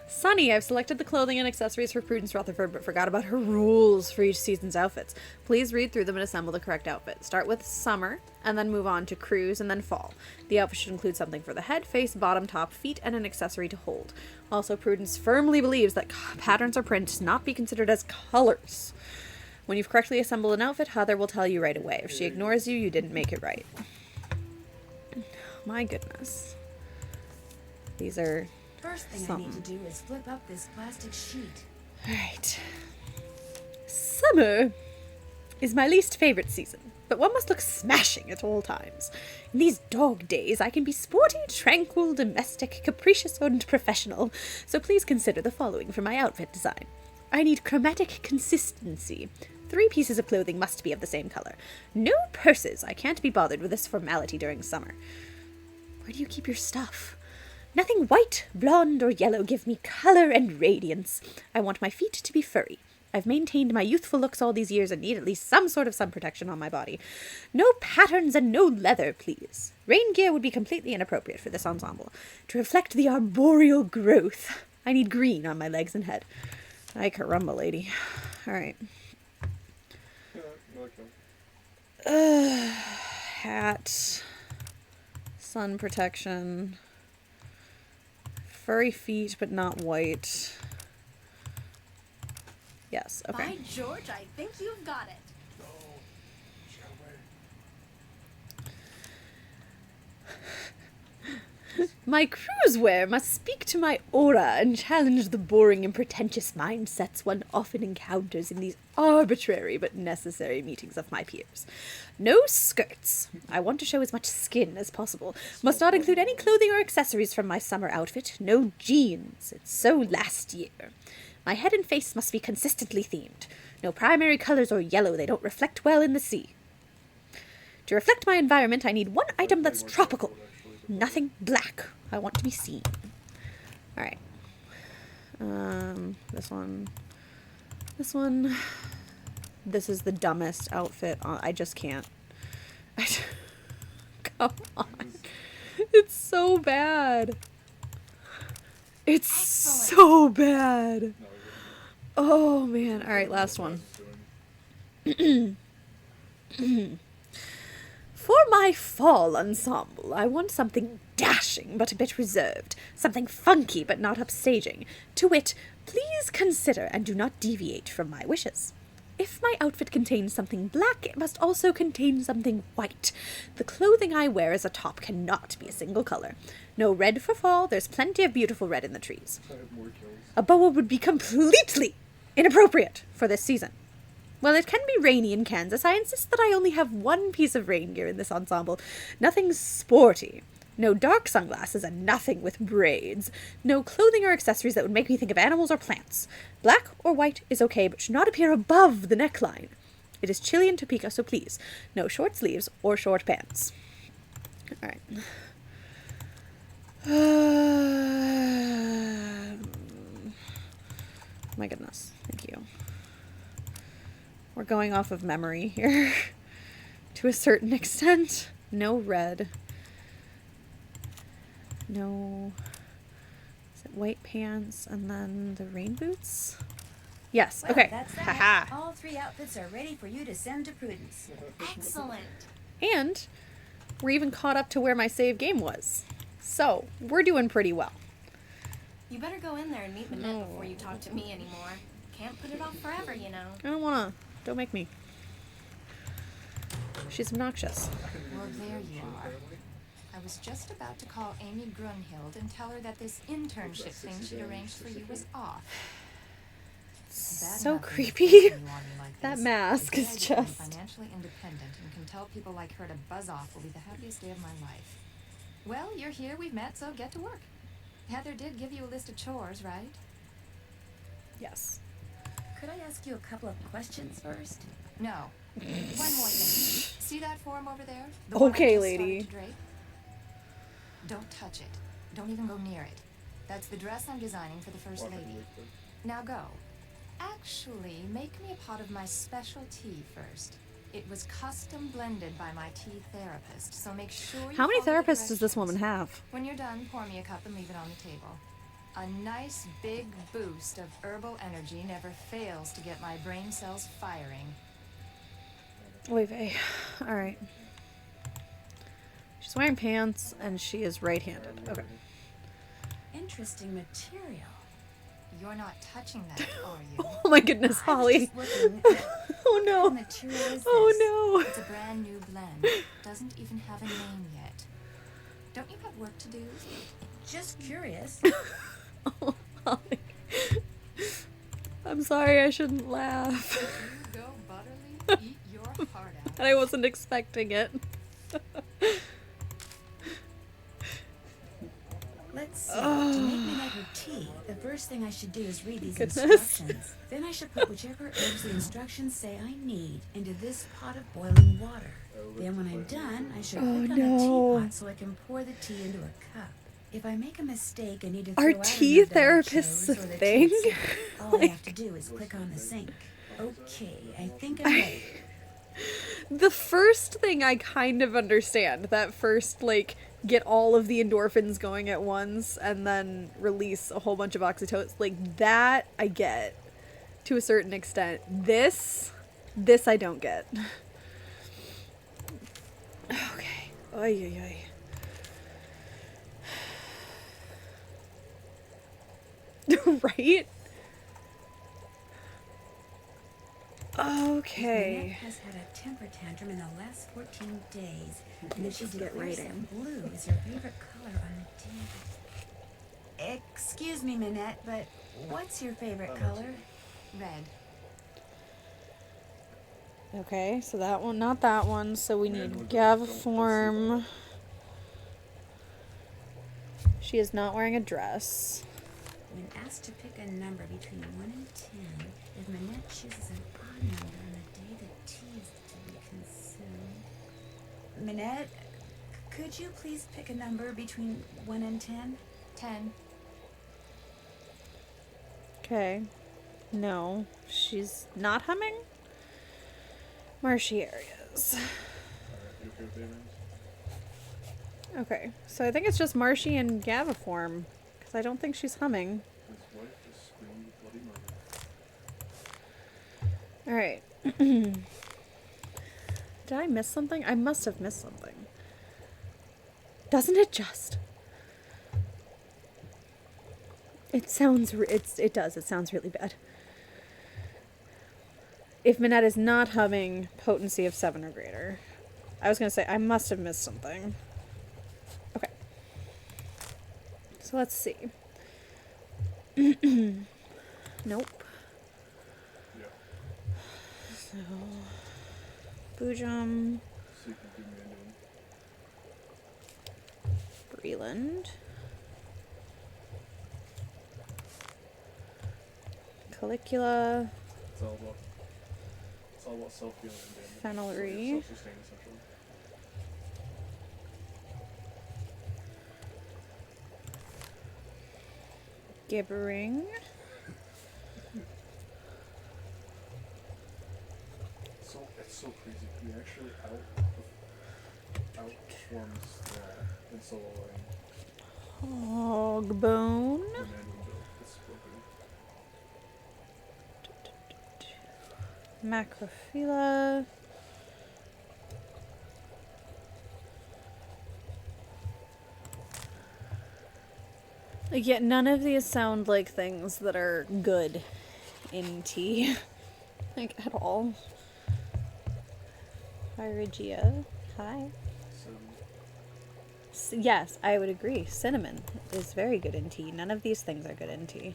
Sunny, I've selected the clothing and accessories for Prudence Rutherford, but forgot about her rules for each season's outfits. Please read through them and assemble the correct outfit. Start with summer, and then move on to cruise, and then fall. The outfit should include something for the head, face, bottom, top, feet, and an accessory to hold. Also, Prudence firmly believes that patterns or prints not be considered as colors. When you've correctly assembled an outfit, Heather will tell you right away. If she ignores you, you didn't make it right. My goodness. These are... First thing I need to do is flip up this plastic sheet. Alright. Summer. is my least favorite season, but one must look smashing at all times. In these dog days, I can be sporty, tranquil, domestic, capricious, and professional, so please consider the following for my outfit design. I need chromatic consistency. 3 pieces of clothing must be of the same color. No purses. I can't be bothered with this formality during summer. Where do you keep your stuff? Nothing white, blonde, or yellow. Give me color and radiance. I want my feet to be furry. I've maintained my youthful looks all these years and need at least some sort of sun protection on my body. No patterns and no leather, please. Rain gear would be completely inappropriate for this ensemble. To reflect the arboreal growth, I need green on my legs and head. Ay caramba, lady. Alright. Hat. Sun protection. Furry feet, but not white. Yes, okay. By George, I think you've got it. My cruise wear must speak to my aura and challenge the boring and pretentious mindsets one often encounters in these arbitrary but necessary meetings of my peers. No skirts. I want to show as much skin as possible. Must not include any clothing or accessories from my summer outfit. No jeans. It's so last year. My head and face must be consistently themed. No primary colors or yellow. They don't reflect well in the sea. To reflect my environment, I need one item that's tropical. Nothing black. I want to be seen. Alright. This one. This one. This is the dumbest outfit. I just can't. Come on. It's so bad. It's so bad. Oh, man. Alright, last one. For my fall ensemble, I want something dashing but a bit reserved, something funky but not upstaging. To wit, please consider and do not deviate from my wishes. If my outfit contains something black, it must also contain something white. The clothing I wear as a top cannot be a single color. No red for fall, there's plenty of beautiful red in the trees. A boa would be completely inappropriate for this season. While it can be rainy in Kansas, I insist that I only have 1 piece of rain gear in this ensemble. Nothing sporty. No dark sunglasses and nothing with braids. No clothing or accessories that would make me think of animals or plants. Black or white is okay, but should not appear above the neckline. It is chilly in Topeka, so please, no short sleeves or short pants. Alright. My goodness. Thank you. We're going off of memory here to a certain extent. No red. No. Is it white pants and then the rain boots? Yes. Well, Okay. that's that. Haha. All 3 outfits are ready for you to send to Prudence. Excellent. And we're even caught up to where my save game was. So we're doing pretty well. You better go in there and meet Manette before you talk to me anymore. Can't put it off forever, you know. I don't wanna. Don't make me. She's obnoxious. Well, there you are. I was just about to call Amy Grunhild and tell her that this internship thing she'd arranged for you was off. So creepy. That mask is just... Financially independent and can tell people like her to buzz off will be the happiest day of my life. Well, you're here, we've met, so get to work. Heather did give you a list of chores, right? Yes. Could I ask you a couple of questions first? No. One more thing. See that form over there? The one I Okay, just lady. started to drape? Don't touch it. Don't even go near it. That's the dress I'm designing for the First Lady. Now go. Actually, make me a pot of my special tea first. It was custom blended by my tea therapist, so make sure you How many follow the therapists does this woman directions. have? When you're done, pour me a cup and leave it on the table. A nice big boost of herbal energy never fails to get my brain cells firing. Oy vey. Alright. She's wearing pants and she is right-handed. Okay. Interesting material. You're not touching that, are you? Oh my goodness, Holly. Oh no. What material is Oh this? no. It's a brand new blend. Doesn't even have a name yet. Don't you have work to do? Just curious. Oh, Holly. I'm sorry, I shouldn't laugh. You go, Butterly. Eat your And I wasn't expecting it. Let's see. To make me like her tea, the first thing I should do is read these Goodness. instructions. Then I should put whichever herbs the instructions say I need into this pot of boiling water. Then when I'm done, I should click on a teapot so I can pour the tea into a cup. If I make a mistake, I need to throw Are out a tea herb that I therapists chose a or the tea thing? itself. All I have to do is click on the sink. Okay, I think I'm ready. The first thing I kind of understand, that first, like, get all of the endorphins going at once and then release a whole bunch of oxytocin, like, that I get to a certain extent. This I don't get. Okay. Oy, oy, oy. Right? Okay. Manette has had a temper tantrum in the last 14 days. And if she Just get declares right in. that blue is her favorite color on the team. Excuse me, Manette, but what's your favorite color? Red. Okay, so that one, not that one. So we need Gaviform. She is not wearing a dress. When asked to pick a number between 1 and 10, if Manette chooses an odd number on the day the tea is to be consumed. Manette, could you please pick a number between 1 and 10? 10. Okay. No, she's not humming. Marshy areas. Alright, you okay with the names? Okay, so I think it's just Marshy and Gaviform, because I don't think she's humming. His wife just screamed bloody murder. Alright. Did I miss something? I must have missed something. Doesn't it just? It sounds, it does, it sounds really bad. If Manette is not humming, potency of 7 or greater. I was gonna say, I must have missed something. Okay. So let's see. Nope. Yeah. So, Boojum, So you can give me a name. Breland, Calicula, It's all about self-healing and damage. Fenelry. Self-sustain, essentially. Gibbering, It's so crazy. He actually outperforms in solo lane. Hogbone, The man who built. It's so good. Macrophila, like, yet none of these sound like things that are good in tea, like, at all. Pyregia, hi. So, Yes, I would agree. Cinnamon is very good in tea. None of these things are good in tea.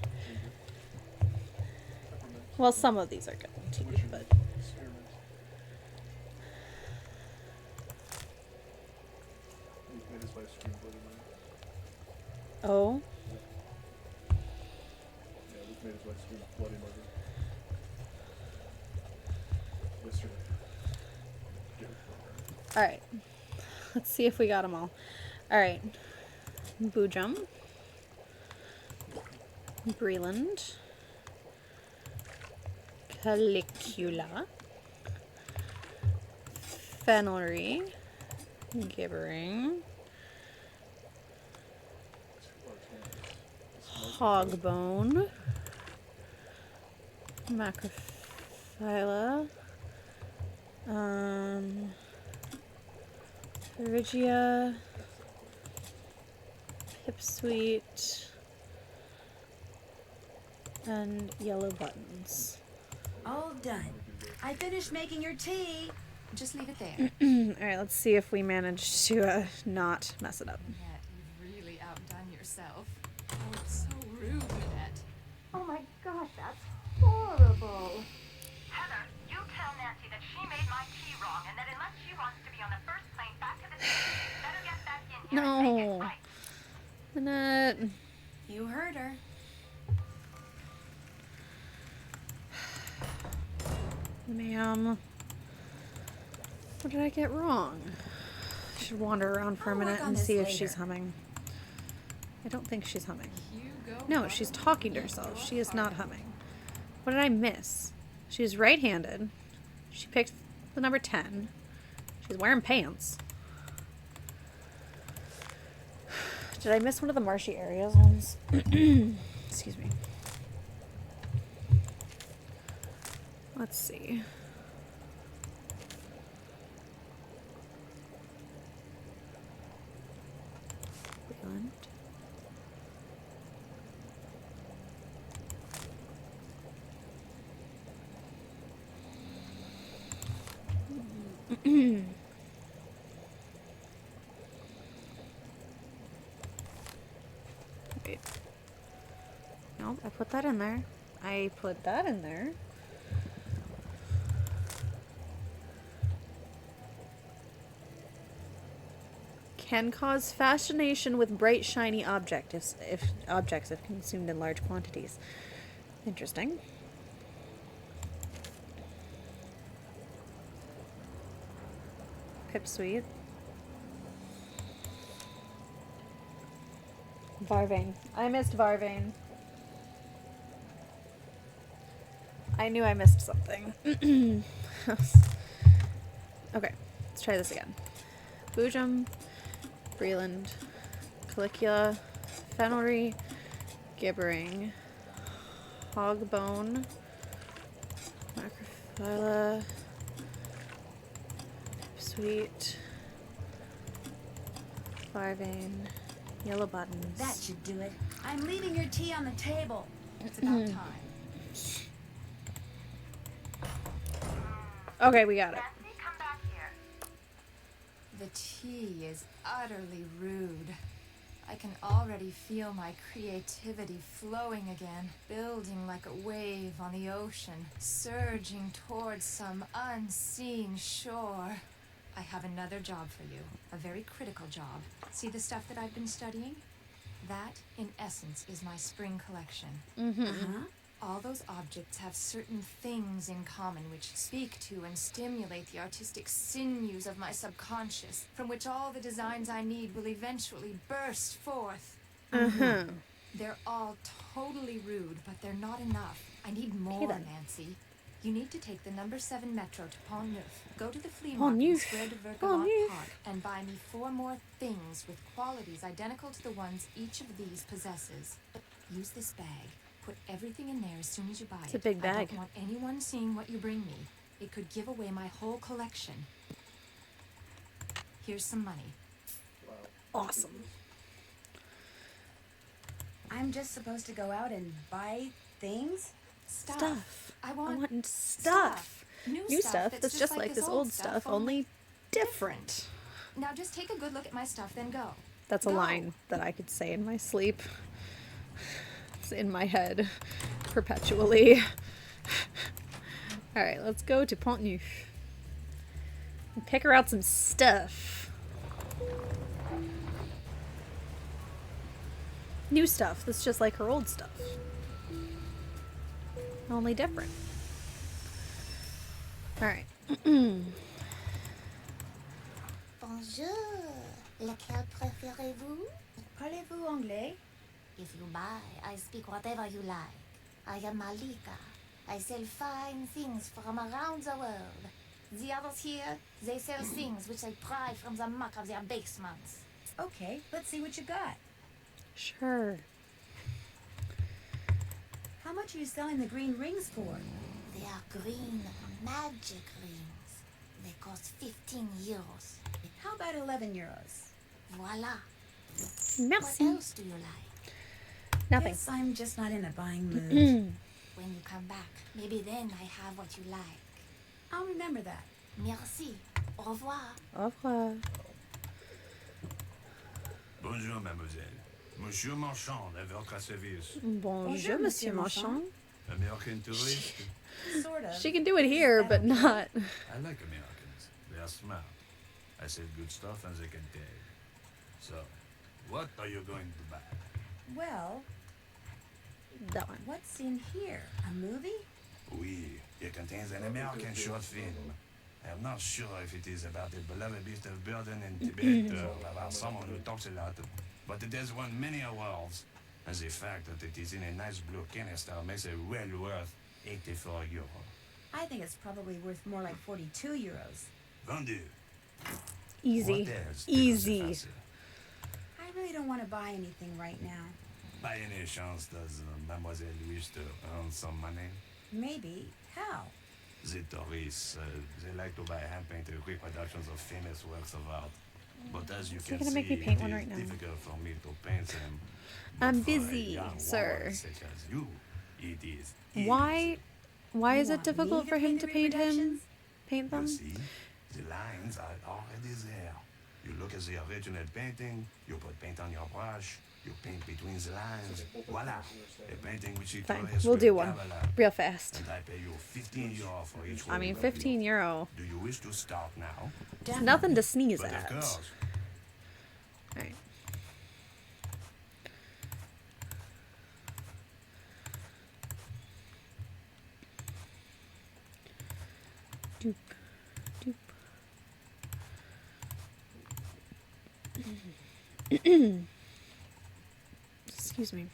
peppermint. Well, some of these are good in tea, Which but experiment. He made his wife scream bloody murder. oh, Yeah, Luke made his wife scream bloody murder. Yesterday. Get with the program. all right. Let's see if we got them all. All right. Boojum, Breland, Calicula, Fenelry, Gibbering, Hogbone, Macrophylla, Phrygia, Pipsweet, and Yellow Buttons. All done. I finished making your tea. Just leave it there. Alright, let's see if we manage to not mess it up. Manette, you've really outdone yourself. Oh, it's so rude, Manette. Oh my gosh, that's horrible. Heather, you tell Nancy that she made my key wrong, and that unless she wants to be on the first plane back to the city, she better get back in here and make it No. right. Lynette. You heard her. Ma'am. What did I get wrong? I should wander around for a I'll work minute on and this see if later. she's humming. I don't think she's humming. Hugo, No, she's talking to herself. She is not humming. What did I miss? She's right-handed. She picked the number 10. She's wearing pants. Did I miss one of the marshy areas ones? Excuse me. Let's see. Leland. Wait. Nope, I put that in there. I put that in there. Can cause fascination with bright, shiny objects if consumed in large quantities. Interesting. Pipsweet. Varvane. I missed Varvane. I knew I missed something. Okay, let's try this again. Boojum, Breland, Calicula, Fenelry, Gibbering, Hogbone, Macrophylla, Sweet, Varvane, Yellow Buttons. That should do it. I'm leaving your tea on the table. It's about time. Okay, we got it. Nancy, come back here. The tea is utterly rude. I can already feel my creativity flowing again, building like a wave on the ocean, surging towards some unseen shore. I have another job for you, a very critical job. See the stuff that I've been studying? That, in essence, is my spring collection. Uh-huh. All those objects have certain things in common which speak to and stimulate the artistic sinews of my subconscious, from which all the designs I need will eventually burst forth. Uh-huh. They're all totally rude, but they're not enough. I need more, then. Nancy. You need to take the number 7 metro to Pont Neuf. Go to the flea Pont market in Neuf. Square de Pont Vergamont Neuf. Park and buy me 4 more things with qualities identical to the ones each of these possesses. Use this bag. Put everything in there as soon as you buy it. It's a big I bag. don't want anyone seeing what you bring me. It could give away my whole collection. Here's some money. Awesome. I'm just supposed to go out and buy things? Stuff. I I want want stuff. New stuff that's just like this old stuff, only different. Now just take a good look at my stuff, then go. That's a Go. line that I could say in my sleep. It's in my head perpetually. Alright, let's go to Pont Neuf. And pick her out some stuff. New stuff that's just like her old stuff. Only different. Alright. Bonjour. Lequel préférez-vous? Parlez-vous anglais? If you buy, I speak whatever you like. I am Malika. I sell fine things from around the world. The others here, they sell things which they pry from the muck of their basements. Okay, let's see what you got. Sure. How much are you selling the green rings for? They are green magic rings. They cost 15 euros. How about 11 euros? Voila. Merci. What else do you like? Nothing. Guess I'm just not in a buying mood. When you come back, maybe then I have what you like. I'll remember that. Merci. Au revoir. Au revoir. Bonjour, mademoiselle. Monsieur Marchand, à votre service. Bonjour, Monsieur Marchand. American tourist? Sort of. She can do it here, but not. I like Americans. They are smart. I say good stuff and they can pay. So, what are you going to buy? Well, That one. what's in here? A movie? Oui, it contains an American short film. I'm not sure if it is about the beloved beast of burden in Tibet or about someone who talks a lot, but it has won many awards. And the fact that it is in a nice blue canister makes it well worth 84 euro. I think it's probably worth more like 42 euros. Vendu. Easy. What else Easy. I really don't want to buy anything right now. By any chance, does Mademoiselle wish to earn some money? Maybe. How? The tourists, they like to buy hand-painted reproductions of famous works of art. But as you can gonna see, make me paint it one is right now. difficult for me to paint them. I'm But for a busy, young sir. woman such as you, it is Why is You it want difficult me for him paint to the paint him? reproductions? Paint them? You see, the lines are already there. You look at the original painting, you put paint on your brush, you paint between the lines. Voila, a painting which it Fine, tourists we'll will do one. gavel up. Real fast. And I pay you 15 euro for each I mean, one. 15 euro. Do you wish to start now? It's nothing to sneeze But of at. course. Alright. Doop. Doop. Excuse me.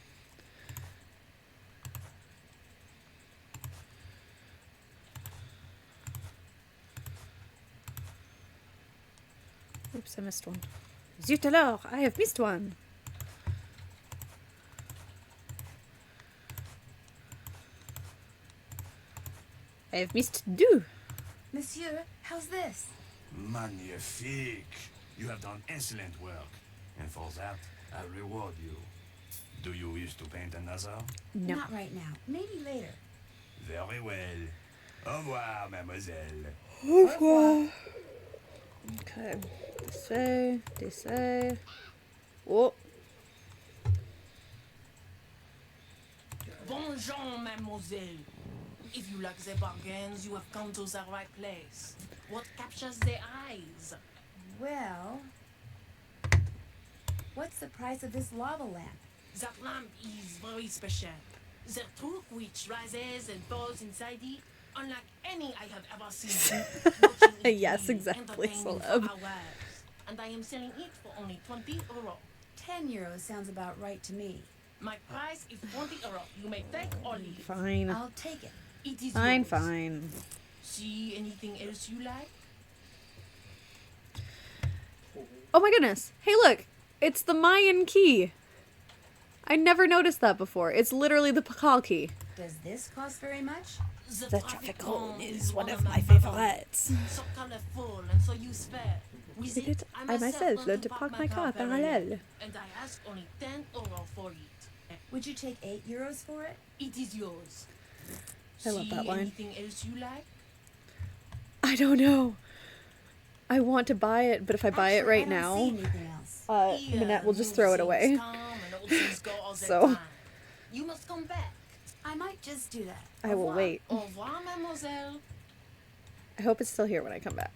Oops, I missed one. Zut alors, I have missed one. I have missed deux. Monsieur, how's this? Magnifique! You have done excellent work. And for that, I reward you. Do you wish to paint another? No. Not right now. Maybe later. Very well. Au revoir, mademoiselle. Au revoir. Okay. This way. Oh. Bonjour, mademoiselle. If you like the bargains, you have come to the right place. What captures the eyes? Well, what's the price of this lava lamp? That lamp is very special. The truth which rises and falls inside it, unlike any I have ever seen. Watching it Yes, be exactly, entertaining for celeb. hours. And I am selling it for only 20 euro. 10 euros sounds about right to me. My price is 20 euro. You may take or leave. Fine. I'll take it. It is Fine, yours. fine. See anything else you like? Oh my goodness. Hey, look. It's the Mayan key. I never noticed that before. It's literally the Pakal key. Does this cost very much? The traffic cone is one of my my favorites. So colorful and so useful. With Is it, it? I myself want learned to park my car parallel. And I ask only 10 euro for it. Would you take 8 euros for it? It is yours. I love that line. Anything else you like? I don't know. I want to buy it, but if I buy it Actually, right I don't see now, anything else. Minette will just New throw it things away. come and old things go all the So- time. You must come back. I might just do that. I will wait. Au revoir, mademoiselle. I hope it's still here when I come back.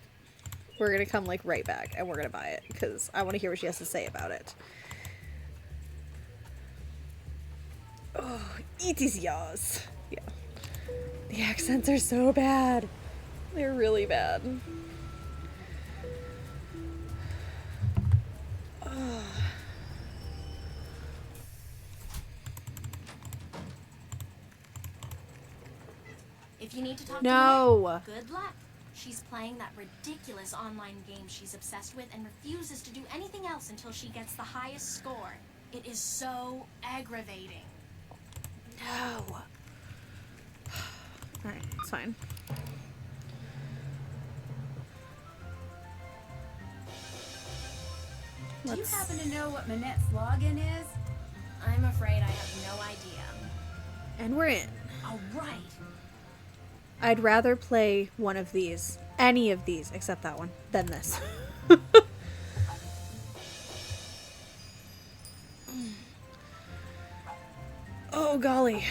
We're gonna come like right back and we're gonna buy it because I want to hear what she has to say about it. Oh, it is yours. Yeah. The accents are so bad. They're really bad. If you need to talk No. to her, good luck. She's playing that ridiculous online game she's obsessed with and refuses to do anything else until she gets the highest score. It is so aggravating. No. Alright, it's fine. Do you happen to know what Minette's login is? I'm afraid I have no idea. And we're in. All right. I'd rather play one of these, any of these, except that one, than this. Oh, golly.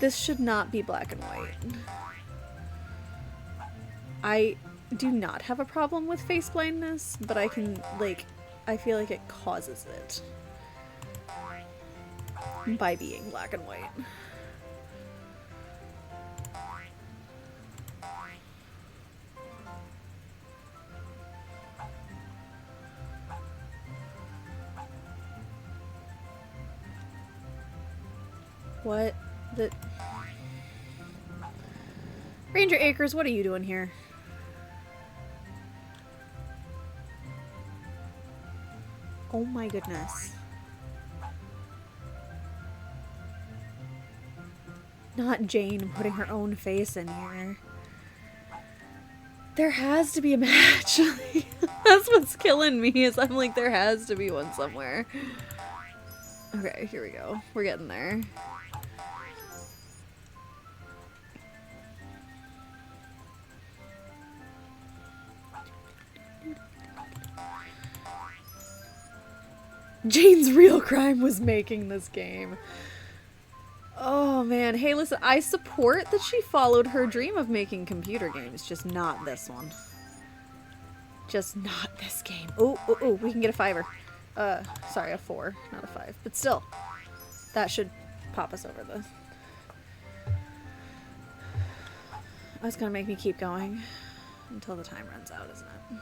This should not be black and white. I do not have a problem with face blindness, but I can, like, I feel like it causes it by being black and white. What the... Ranger Acres, what are you doing here? Oh my goodness. Not Jane putting her own face in here. There has to be a match. That's what's killing me, is I'm like, there has to be one somewhere. Okay, here we go. We're getting there. Jane's real crime was making this game. Oh man, hey listen, I support that she followed her dream of making computer games, just not this one. Just not this game. Oh, oh, oh, we can get a 5-er. Sorry, a 4, not a 5. But still, that should pop us over the... That's gonna make me keep going until the time runs out, isn't it?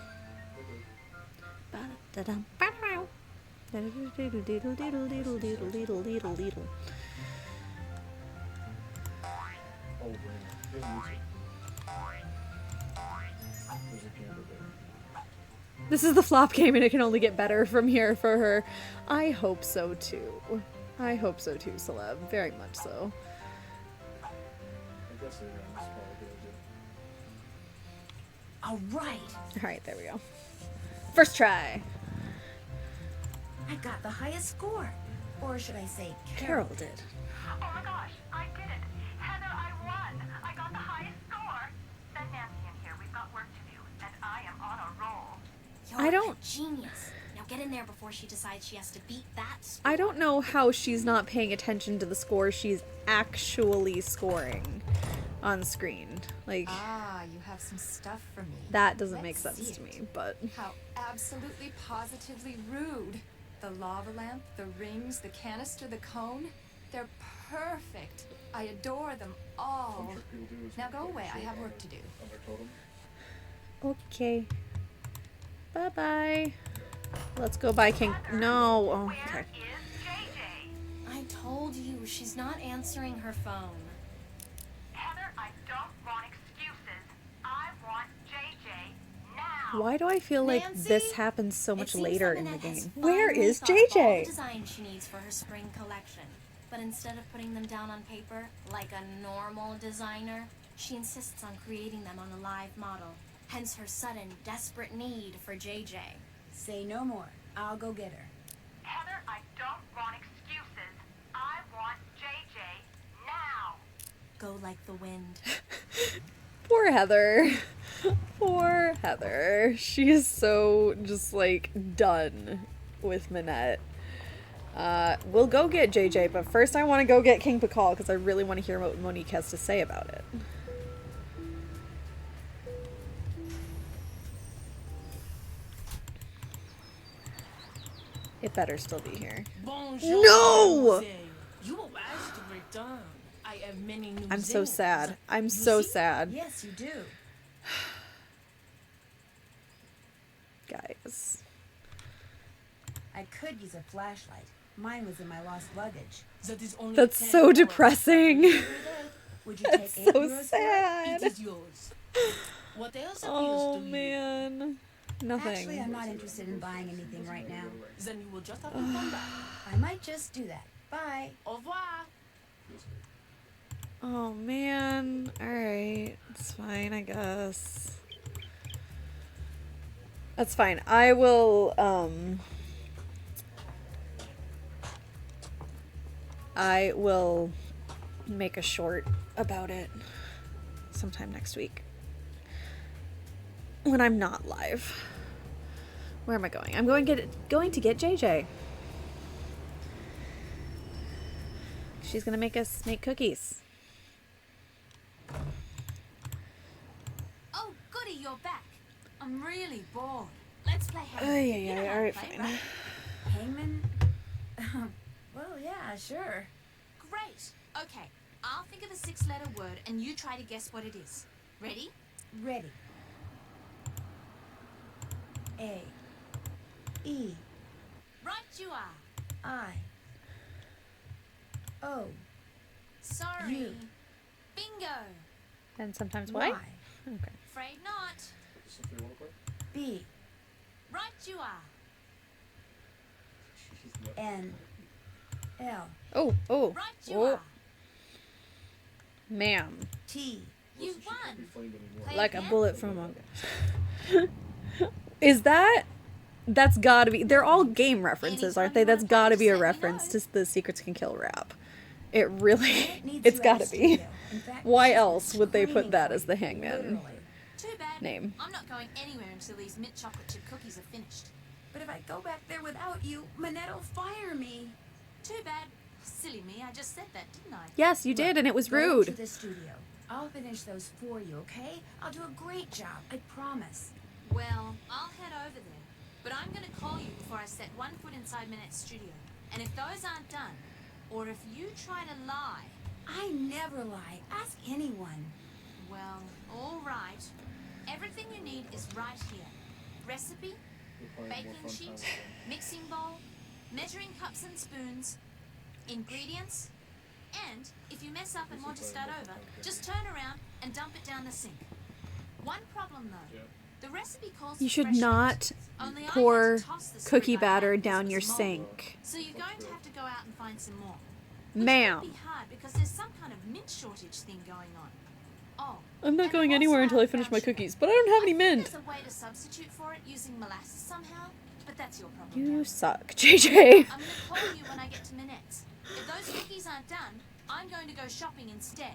Oh, Brandon. There's music. There's a camera there. This is the flop game and it can only get better from here for her. I hope so too. I hope so too, Celeb. Very much so. I guess they ran this probably good idea. All right. Alright, there we go. First try. I got the highest score. Or should I say Carol did. Oh my gosh, I did it. Heather, I won. I got the highest score. Send Nancy in here. We've got work to do, and I am on a roll. You're I don't- a genius. Now get in there before she decides she has to beat that score. I don't know how she's not paying attention to the score she's actually scoring on screen. Like, Ah, you have some stuff for me. that doesn't make Let's sense see to it. me, but... How absolutely positively rude. The lava lamp, the rings, the canister, the cone. They're perfect. I adore them all. Some trick people do is Now put go away. I shit have on work to do. on their totem. Okay. Bye-bye. Let's go buy King... No. Oh, okay. Where is JJ? I told you, she's not answering her phone. Heather, I don't want excuses. I want JJ now. Why do I feel like Nancy? this happens so It much seems later that in the Minette has game? Where finally is thought of all the JJ? designs she needs for her spring collection. But instead of putting them down on paper, like a normal designer, she insists on creating them on a live model. Hence her sudden, desperate need for JJ. Say no more. I'll go get her. Heather, I don't want excuses. I want JJ now. Go like the wind. Poor Heather. Poor Heather. She is so just like done with Minette. We'll go get JJ, but first I want to go get King Pakal because I really want to hear what Monique has to say about it. It better still be here. Bonjour, No! mademoiselle. You arrived to return. I have many new I'm so things. sad. I'm You so see? sad. Yes, you do. Guys. I could use a flashlight. Mine was in my lost luggage. That is only That's 10 so euros. depressing. Would you take That's 8 so euros for it? sad. It is yours. What else appeals Oh to you? man. Nothing. Actually, I'm not interested in buying anything right now. Then you will just have to come back. I might just do that. Bye. Au revoir. Oh man. Alright. It's fine, I guess. That's fine. I will, I will make a short about it sometime next week. When I'm not live. Where am I going? I'm going to get JJ. She's gonna make us make cookies. Buddy, you're back. I'm really bored. Let's play hangman. Ay, You ay, know ay, how to alright, play, fine. right? Hangman? Well, yeah, sure. Great. Okay, I'll think of a 6-letter word and you try to guess what it is. Ready? Ready. A. E. Right you are. I. O. Sorry. You. Bingo. And sometimes Y? Y. Okay. Afraid not. Something you wanna play? B. Right you are. N. L. Oh, oh. Right you Oh. are. Ma'am. T. You won. Play Like a again? bullet from a Is that? That's gotta be. They're all game references, aren't they? That's gotta be a reference to the Secrets Can Kill rap. It really. It's gotta be. Why else would they put that as the hangman Too bad. name? I'm not going anywhere until these mint chocolate chip cookies are finished. But if I go back there without you, Manette'll fire me. Too bad. Silly me, I just said that, didn't I? Yes, you did, and it was Go rude. to the studio. I'll finish those for you, okay? I'll do a great job. I promise. Well, I'll head over there. But I'm gonna call you before I set one foot inside Minette's studio. And if those aren't done, or if you try to lie... I never lie. Ask anyone. Well, all right. Everything you need is right here. Recipe, baking sheet, mixing bowl, measuring cups and spoons, ingredients, and if you mess up and want to start over, just turn around and dump it down the sink. One problem though. The recipe calls You for should fresh not only I had pour to toss the cookie screw by batter hand. This down was your mold. sink. So you're going to have to go out and find some more. Ma'am. Which could be hard because there's some kind of mint shortage thing going on. Oh, I'm not and going also anywhere until I have finish brown my sugar. cookies, but I don't have any I think mint. there's a way to substitute for it using molasses somehow, but that's your problem. You now. suck, JJ. I'm gonna call you when I get to Minette's. If those cookies aren't done, I'm going to go shopping instead,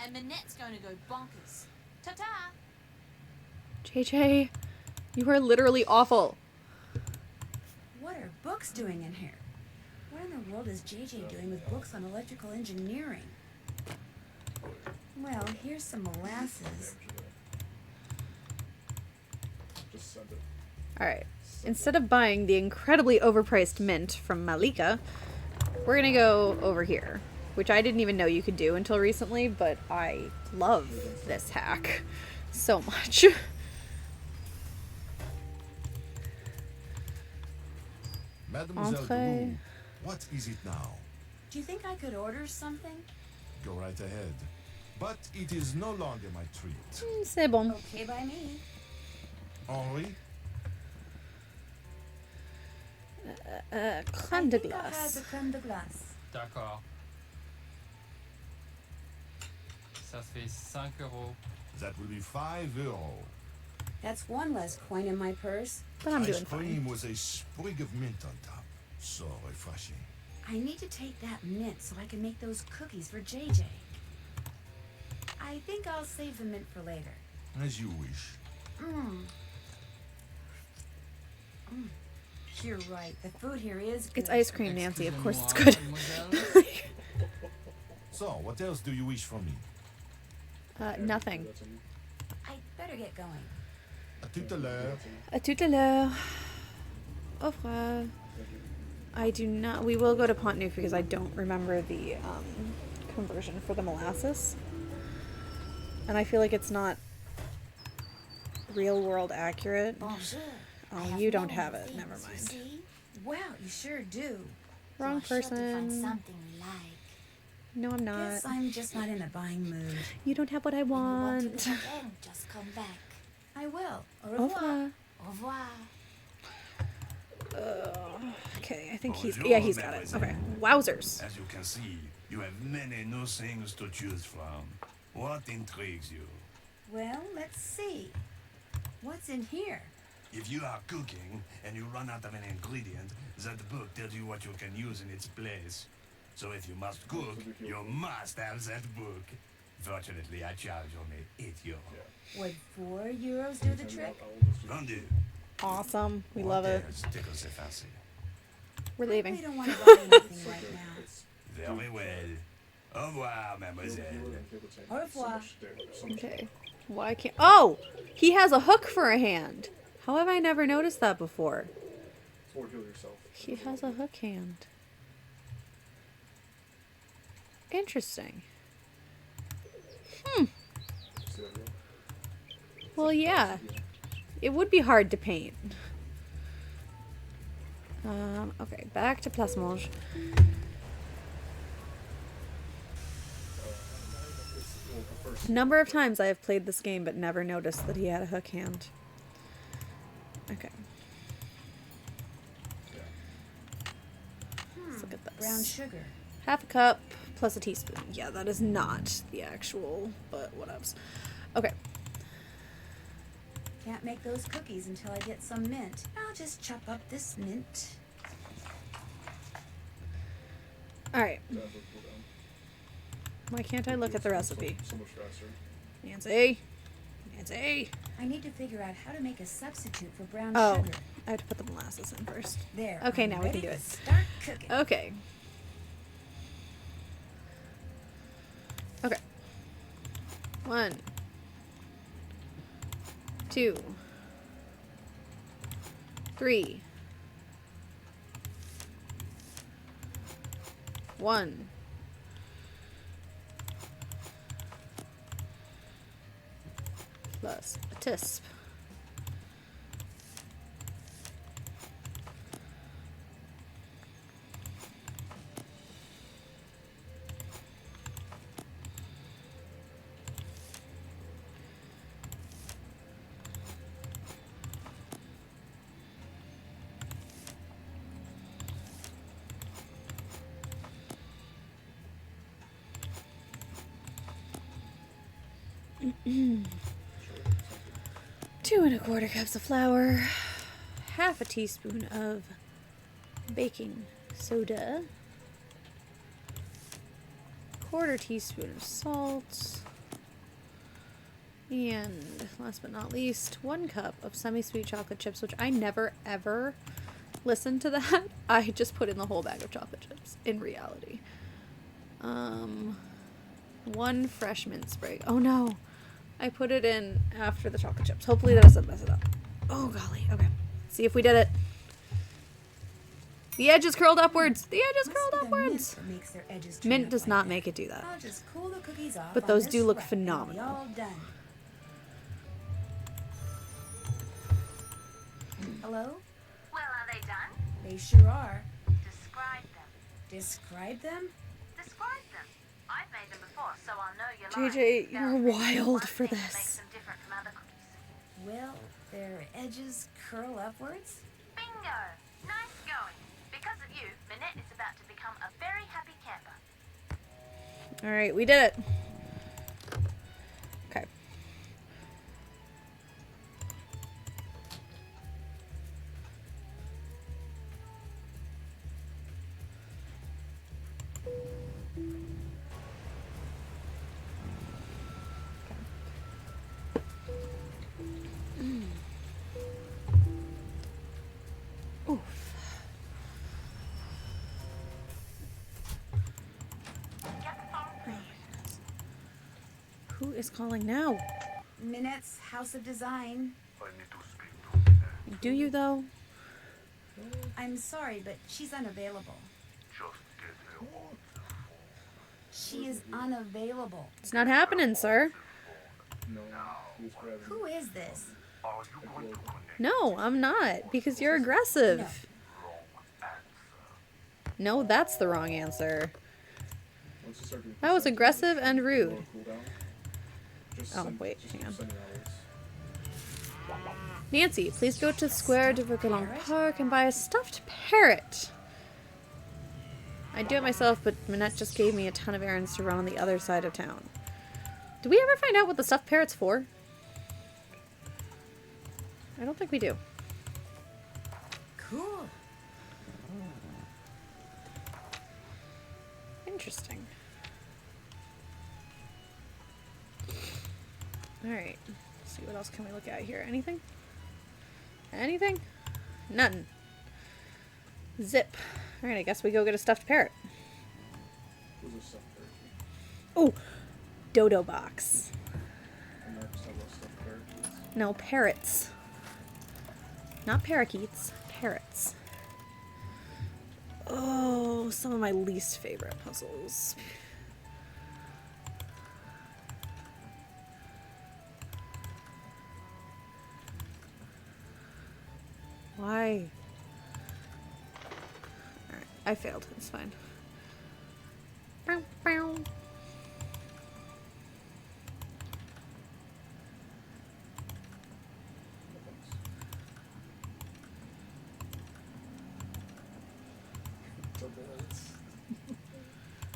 and Minette's going to go bonkers. Ta-ta! JJ, you are literally awful. What are books doing in here? What in the world is JJ doing with books on electrical engineering? Well, here's some molasses. Just send it. Alright. Instead of buying the incredibly overpriced mint from Malika, we're gonna go over here. Which I didn't even know you could do until recently, but I love this hack so much. Mademoiselle Entree. Drew, what is it now? Do you think I could order something? Go right ahead. But it is no longer my treat. C'est bon. Okay by me. Henri? Crème de I think I'll have glace. the crème de glace. D'accord. Ça fait 5 euros. That will be €5. That's one less coin in my purse. But I'm Ice doing fine. cream with a sprig of mint on top. So refreshing. I need to take that mint so I can make those cookies for JJ. I think I'll save the mint for later. As you wish. Mmm. You're right. The food here is good. It's ice cream, Nancy. Of course it's Excusez-moi, good. mademoiselle. So, what else do you wish from me? Nothing. I'd better get going. A tout à l'heure. À tout à l'heure. Au revoir. I do not. We will go to Pont-Neuf because I don't remember the conversion for the molasses. And I feel like it's not real world accurate. Bonjour. I Oh, have you don't many have it. things, Never you mind. see. Wow, you sure do. Wrong You're sure to find person. something you like. No, I'm not. Guess I'm just not in the buying mood. You don't have what I When you want to want. live again, just come back. I will. Au Au revoir. revoir. Au revoir. Okay, I think he's. Bonjour, Yeah, he's got it. mademoiselle. Okay. Wowzers. As you can see, you have many new things to choose from. What intrigues you? Well, let's see. What's in here? If you are cooking and you run out of an ingredient, that book tells you what you can use in its place. So if you must cook, you must have that book. Fortunately, I charge only €8. Would €4 do the trick? Vendu. Awesome. We What love it. else tickles the fancy? We're I leaving. really don't want to buy anything right now. Very well. Au revoir, mademoiselle. Au revoir. Okay. Why can't... Oh! He has a hook for a hand. How have I never noticed that before? Or heal yourself. He has a hook hand. Interesting. Hmm. See that, Will? Well, yeah. It would be hard to paint. Okay, back to Plasmage. Number of times I have played this game but never noticed that he had a hook hand. Okay. Let's look at this. Brown sugar. Half a cup plus a teaspoon. Yeah, that is not the actual, but whatevs. Okay. Can't make those cookies until I get some mint. I'll just chop up this mint. Alright. Why can't I look at the recipe? So much faster. Nancy? Nancy? I need to figure out how to make a substitute for brown Oh, sugar. I have to put the molasses in first. There. Okay, I'm now we ready can do to it. Start cooking. Okay. Okay. 1, 2, 3. 1. Plus a tisp. Two and a quarter cups of flour, half a teaspoon of baking soda, quarter teaspoon of salt, and last but not least, 1 cup of semi-sweet chocolate chips, which I never ever listened to that. I just put in the whole bag of chocolate chips in reality. 1 fresh mint sprig. Oh no. I put it in after the chocolate chips. Hopefully that doesn't mess it up. Oh, golly. Okay. See if we did it. The edge is curled upwards. The edge is curled upwards. Mint does not make it do that. I'll just cool the cookies off But on those this do look rack and be phenomenal. all done. Hello? Well, are they done? They sure are. Describe them. Describe them? Describe them. I've made them before, so I'll know you're JJ, you're wild for Makes this. them different from other cookies. Well, their edges curl upwards. Bingo! Nice going. Because of you, Minette is about to become a very happy camper. Alright, we did it. Okay. Oof. Who is calling now? Minette's House of Design. Do you, though? I'm sorry, but she's unavailable. She is unavailable. It's not happening, sir. No, he was grabbing. Who is this? No, I'm not, because you're aggressive. No, that's the wrong answer. Once you start doing That was percentages, aggressive and you rude. wanna cool down, just Oh, send- wait, just hang on. send your hours. Nancy, please go to Square de Vergelong Park and buy a stuffed parrot. I'd do it myself, but Minette just gave me a ton of errands to run on the other side of town. Did we ever find out what the stuffed parrot's for? I don't think we do. Cool. Interesting. Alright. Let's see, what else can we look at here? Anything? Anything? Nothing. Zip. Alright, I guess we go get a stuffed parrot. Who's a stuffed turkey? Oh! Dodo box. And that's how No, parrots. Not parakeets. Parrots. Oh, some of my least favorite puzzles. Why? Alright, I failed. It's fine. Bow, bow.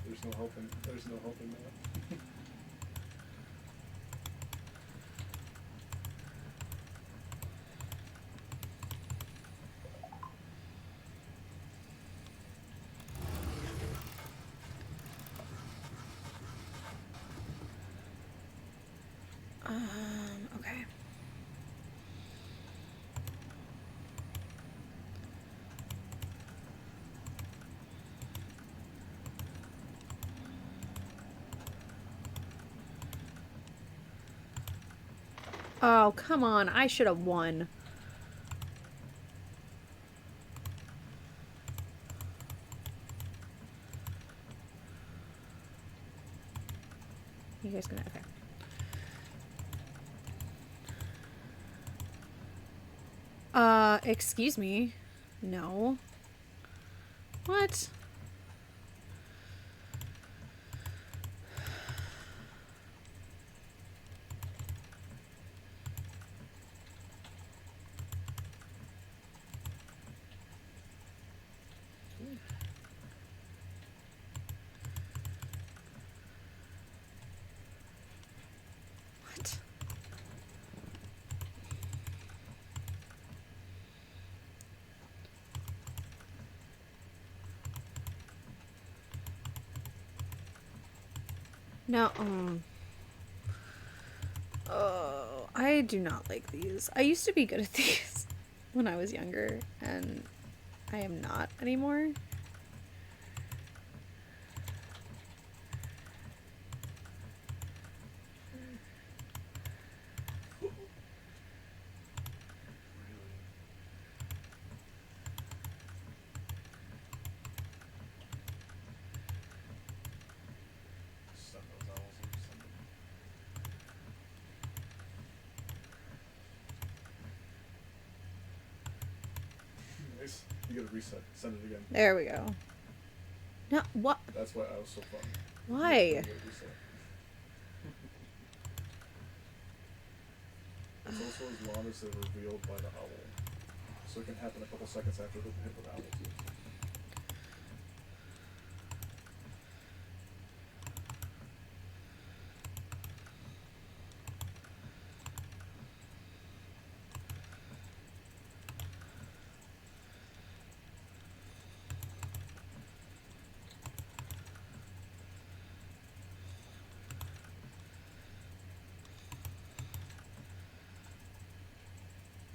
There's no helping. There's no helping that. Okay. Oh, come on. I should have won. You guys gonna... Okay. Excuse me. No. What? What? No. Oh, I do not like these. I used to be good at these when I was younger, and I am not anymore. Nice. You gotta reset. Send it again. There we go. No, what? That's why I was so fun. Why? You gotta reset. It's also as long as they're revealed by the owl. So it can happen a couple seconds after the hit with the owl too.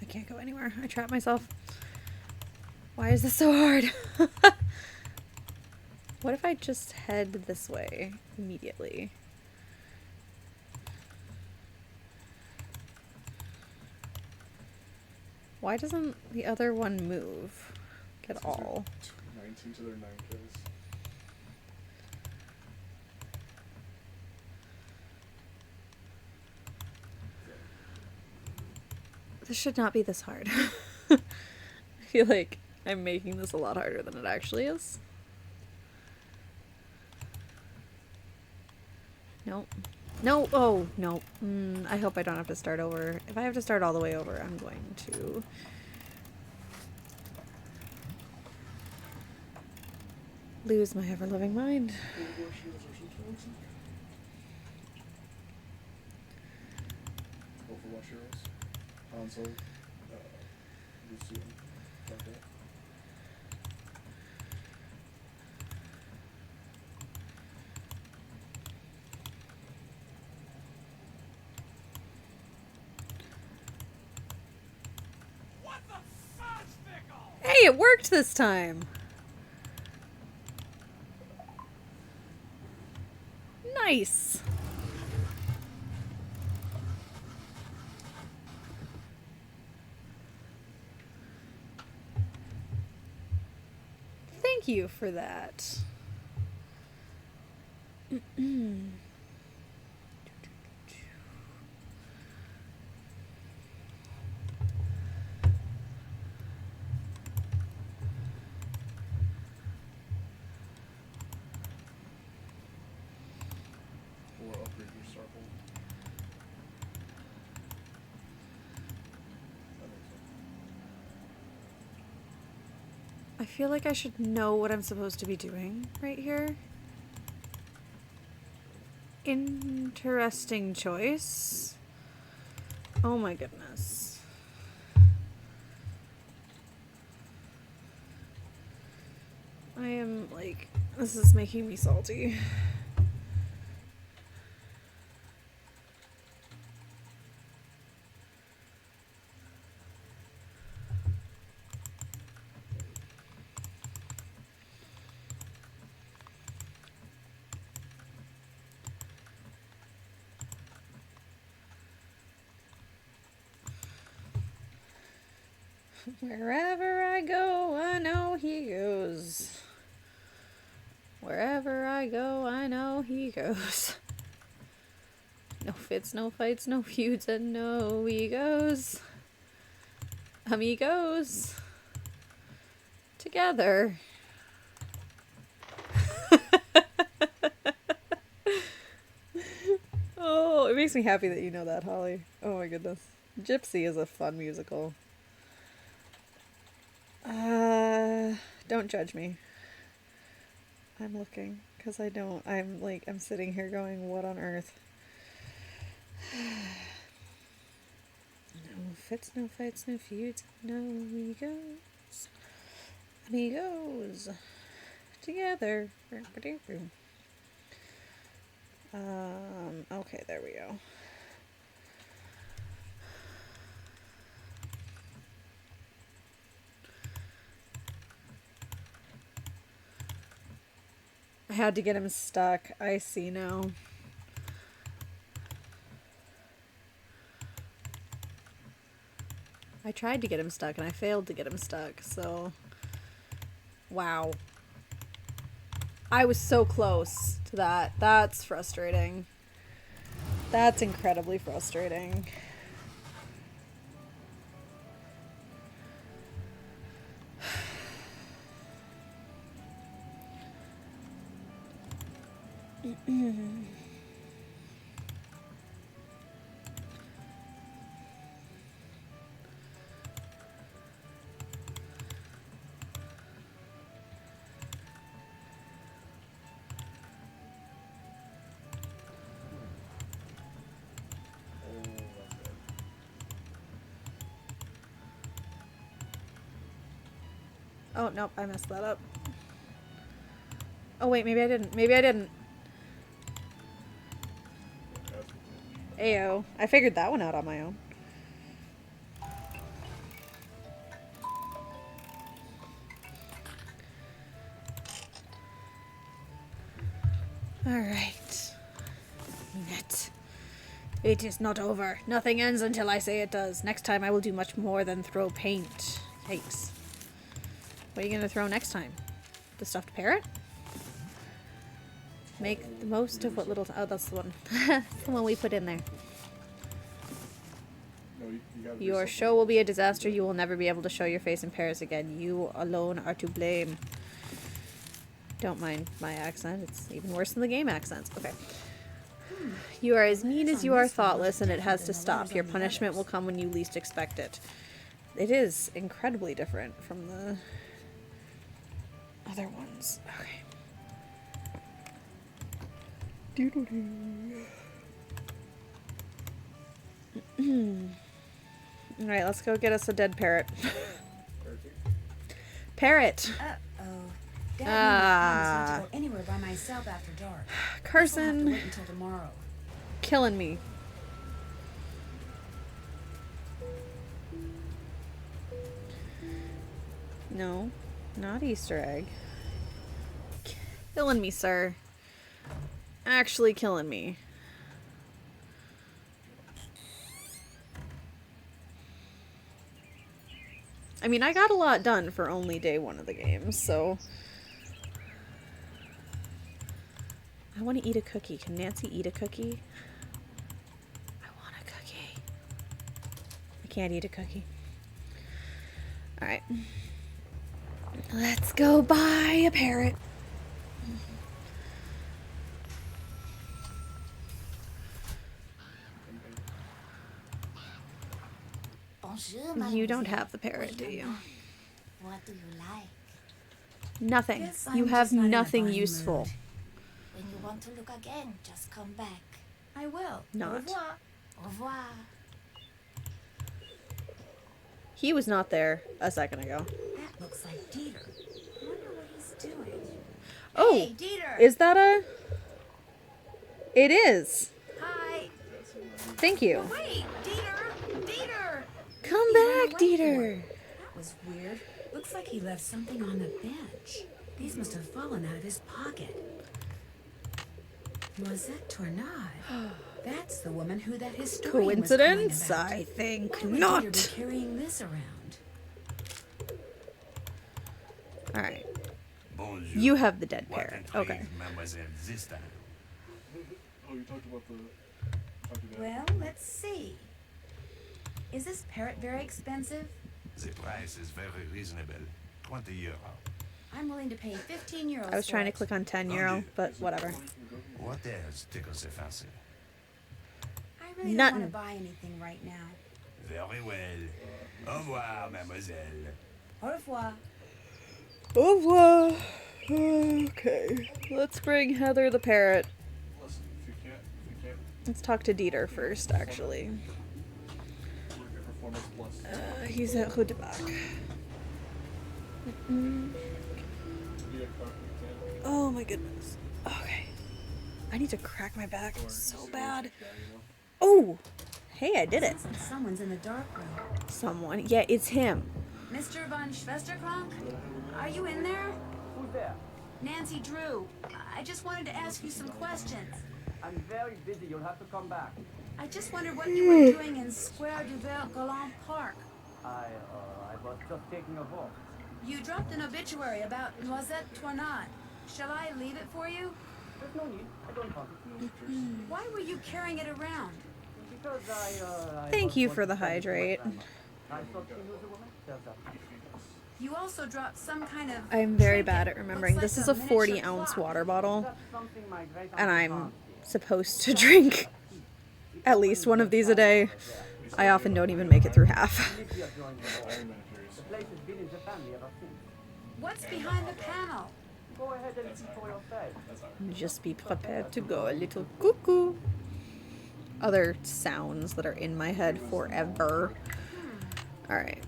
I can't go anywhere. I trapped myself. Why is this so hard? What if I just head this way immediately? Why doesn't the other one move at all? 19 to their 9 kills. This should not be this hard. I feel like I'm making this a lot harder than it actually is. Nope. No. Oh, no. I hope I don't have to start over. If I have to start all the way over, I'm going to... lose my ever-loving mind. Overwatch heroes. Hanzo. Lucio. Like that. Hey, it worked this time! Nice! Thank you for that. Or upgrade your circle. That makes sense. I feel like I should know what I'm supposed to be doing right here. Interesting choice. Oh my goodness. I am like, this is making me salty. Wherever I go, I know he goes. Wherever I go, I know he goes. No fits, no fights, no feuds, and no egos. Amigos. Together. Oh, it makes me happy that you know that, Holly. Oh my goodness. Gypsy is a fun musical. Don't judge me. I'm looking, because I don't. I'm sitting here going, what on earth? No fits, no fights, no feuds, no egos. Amigos. Together. Okay, there we go. I had to get him stuck. I see now. I tried to get him stuck and I failed to get him stuck, so... Wow. I was so close to that. That's frustrating. That's incredibly frustrating. Oh, nope, I messed that up. Oh, wait, maybe I didn't. Maybe I didn't. Ayo. I figured that one out on my own. Alright. Net. It is not over. Nothing ends until I say it does. Next time I will do much more than throw paint. Yikes. What are you gonna throw next time? The stuffed parrot? Make the most of what little... Oh, that's the one. That's the one we put in there. No, you gotta do Your something. show will be a disaster. You will never be able to show your face in Paris again. You alone are to blame. Don't mind my accent. It's even worse than the game accents. Okay. You are as mean as you are thoughtless, and it has to stop. Your punishment will come when you least expect it. It is incredibly different from the other ones. Okay. Alright, let's go get us a dead parrot. Parrot! Uh-oh. Dad not to go anywhere by myself after dark. Carson. I'll have to wait until tomorrow. Killing me. No, not Easter egg. Killing me, sir. Actually killing me. I mean, I got a lot done for only day one of the game, so I want to eat a cookie. Can Nancy eat a cookie? I want a cookie. I can't eat a cookie. Alright. Let's go buy a parrot. Bonjour, You don't mademoiselle. have the parrot, do you? What do you like? Nothing. Guess You I'm have just not in a nothing buying useful. mood. When you want to look again, just come back. I will. Not. Au revoir. Au revoir. He was not there a second ago. That looks like Dieter. I wonder what he's doing. Oh, Hey, Dieter. is that a... It is. Hi. Thank you. Oh, wait, Dieter. Dieter. Come He ran back, away for Dieter. it. That was weird. Looks like he left something on the bench. These must have fallen out of his pocket. Noisette Tournade. That's the woman who that historian was calling Coincidence? about. I think Why would not. Dieter be carrying this around? Alright. Bonjour. You have the dead What parrot. intrigue, Okay. mademoiselle, this time? Oh, you talked about the... Well, let's see. Is this parrot very expensive? The price is very reasonable. 20 euro. I'm willing to pay 15 euros. I was trying to for it. click on 10 euro, but whatever. What else tickles the fancy? I really don't Nothing. want to buy anything right now. Very well. Au revoir, mademoiselle. Au revoir. Au revoir. Okay. Let's bring Heather the parrot. Listen, if you can't... Let's talk to Dieter first, actually. Work your performance plus. He's at Rudebach. Oh my goodness. Okay. I need to crack my back so bad. Oh! Hey, I did it. Sounds like someone's in the dark room. Someone. Yeah, it's him. Mr. von Schwesterkrank? Are you in there? Who's there? Nancy Drew. I just wanted to ask you some questions. I'm very busy. You'll have to come back. I just wondered what you were doing in Square du Vert Galant Park. I was just taking a walk. You dropped an obituary about Noisette Tournade. Shall I leave it for you? There's no need. I don't want it. Why were you carrying it around? Because I Thank was you going for to the send it to my hydrate. grandma. I thought she was a woman. There's that. You also dropped some kind of... I'm very trinket. bad at remembering. Looks This like is a miniature 40-ounce clock. water bottle, That's something my great and uncle I'm Hans did. supposed to drink at least one of these a day. I often don't even make it through half. Lived here during the war. The place has been in the family ever since. What's behind the panel? Go ahead and see for yourself. Just be prepared to go a little cuckoo. Other sounds that are in my head forever. Alright.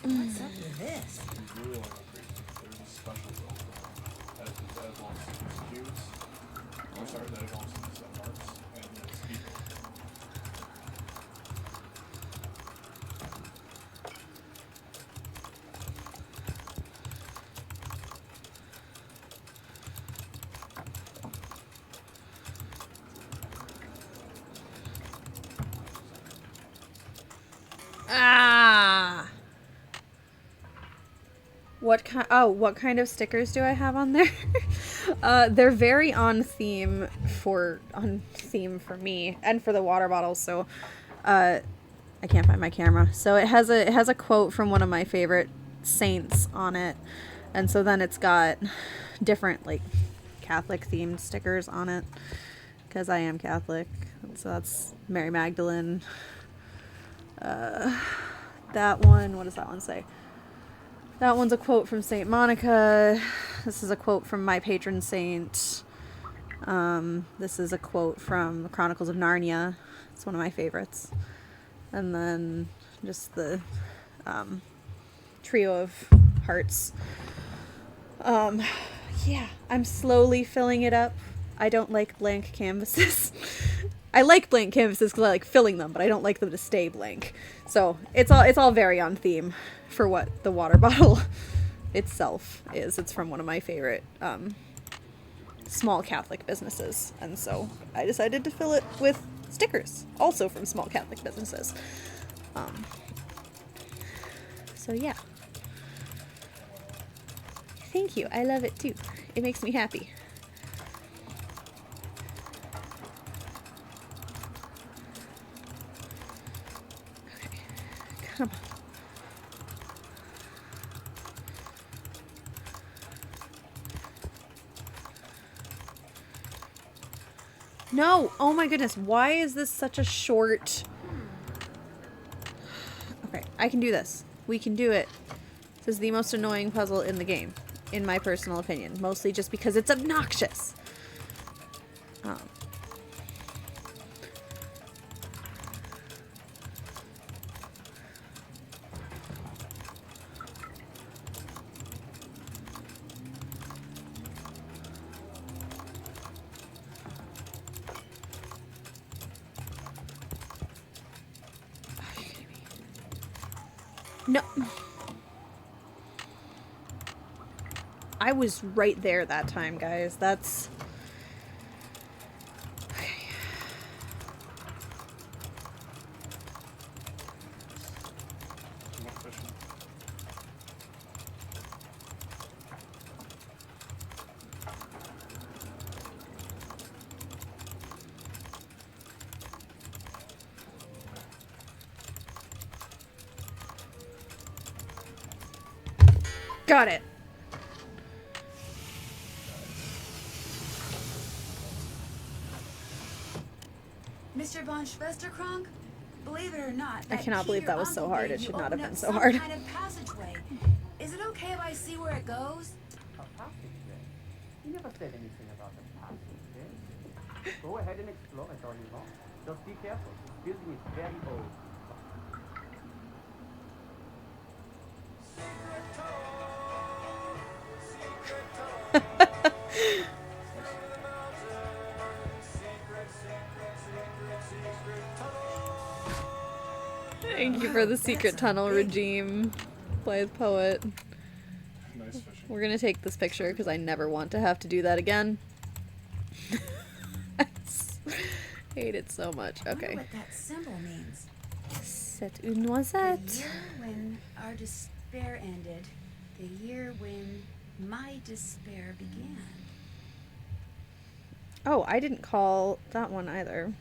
What's up with this? There's a special build that involves these cubes. I'm sorry, that involves these parts and then speed. Ah! What kind? Oh, what kind of stickers do I have on there? They're very on theme for me and for the water bottles. So, I can't find my camera. So it has a quote from one of my favorite saints on it, and so then it's got different like Catholic themed stickers on it because I am Catholic. So that's Mary Magdalene. That one, what does that one say? That one's a quote from Saint Monica. This is a quote from my patron saint. This is a quote from the Chronicles of Narnia. It's one of my favorites. And then just the trio of hearts. Yeah, I'm slowly filling it up. I don't like blank canvases. I like blank canvases because I like filling them, but I don't like them to stay blank. So it's all very on theme for what the water bottle itself is. It's from one of my favorite small Catholic businesses, and so I decided to fill it with stickers, also from small Catholic businesses. So yeah. Thank you. I love it too. It makes me happy. Okay. Come on. No! Oh my goodness. Why is this such a short... Okay, I can do this. We can do it. This is the most annoying puzzle in the game, in my personal opinion. Mostly just because it's obnoxious. No. I was right there that time, guys. That's... Okay. Got it. Mr. von Schwesterkrank, believe it or not, I cannot believe that was so hard. It should not have been so hard. Kind of passageway. Is it okay if I see where it goes? A passageway? You never said anything about the passageway. Go ahead and explore it all you want. Just be careful. This building is very old. Thank you for the secret tunnel regime, Blythe Poet. Nice fishing. We're gonna take this picture because I never want to have to do that again. I hate it so much. I wonder Okay. what that symbol means. C'est une The noisette. year when our despair ended. The year when my despair began. Oh, I didn't call that one either.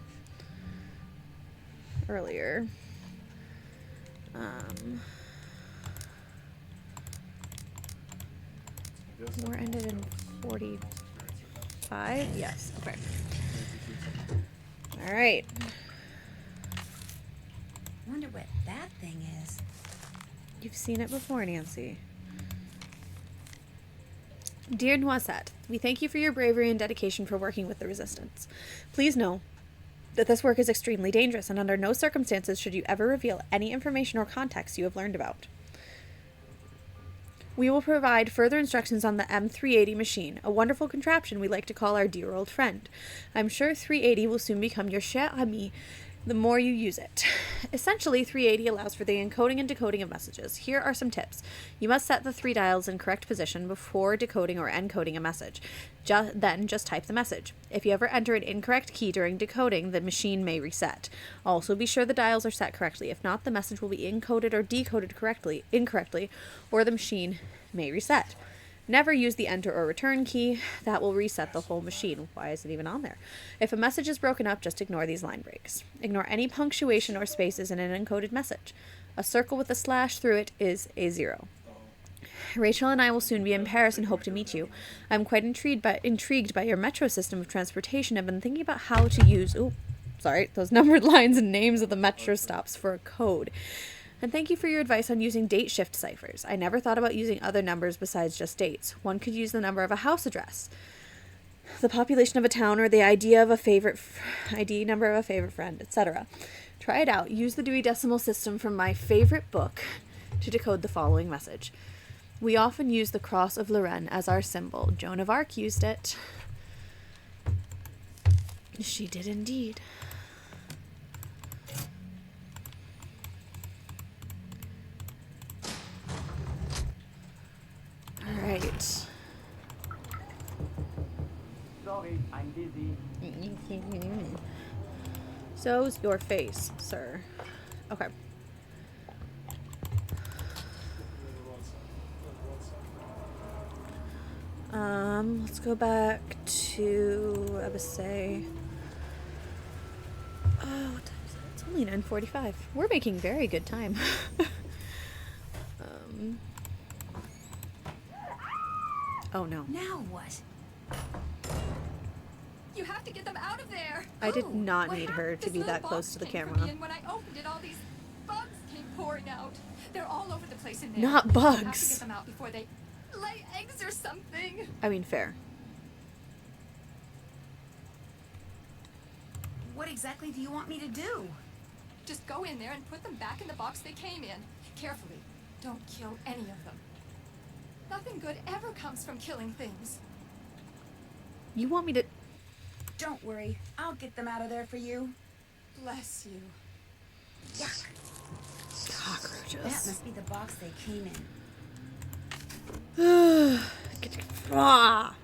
Earlier. War ended in 45? Yes. Okay. Alright. Wonder what that thing is. You've seen it before, Nancy. Dear Noisette, we thank you for your bravery and dedication for working with the Resistance. Please know that this work is extremely dangerous, and under no circumstances should you ever reveal any information or context you have learned about. We will provide further instructions on the M380 machine, a wonderful contraption we like to call our dear old friend. I'm sure 380 will soon become your cher ami the more you use it. Essentially, 380 allows for the encoding and decoding of messages. Here are some tips. You must set the 3 dials in correct position before decoding or encoding a message. Then just type the message. If you ever enter an incorrect key during decoding, the machine may reset. Also, be sure the dials are set correctly. If not, the message will be encoded or decoded incorrectly, or the machine may reset. Never use the enter or return key. That will reset the whole machine. Why is it even on there? If a message is broken up, just ignore these line breaks. Ignore any punctuation or spaces in an encoded message. A circle with a slash through it is a 0. Rachel and I will soon be in Paris and hope to meet you. I'm quite intrigued by your metro system of transportation. I've been thinking about how to use those numbered lines and names of the metro stops for a code. And thank you for your advice on using date shift ciphers. I never thought about using other numbers besides just dates. One could use the number of a house address, the population of a town, or the ID number of a favorite friend, etc. Try it out. Use the Dewey Decimal System from my favorite book to decode the following message. We often use the cross of Lorraine as our symbol. Joan of Arc used it. She did indeed. Alright. Sorry, I'm busy. So's your face, sir. Okay. Let's go back to Abbassay. Oh, what time is it? It's only 9:45. We're making very good time. Oh no. Now what? You have to get them out of there. I did not What need happened? her to This be little that close box to the came for camera. me, and when I opened it, all these bugs came pouring out. They're all over the place in there. Not You have to bugs. get them out before they lay eggs or something. I mean, fair. What exactly do you want me to do? Just go in there and put them back in the box they came in. Carefully. Don't kill any of them. Nothing good ever comes from killing things. You want me to... Don't worry. I'll get them out of there for you. Bless you. Yuck. Cockroaches. That must be the box they came in. Ah,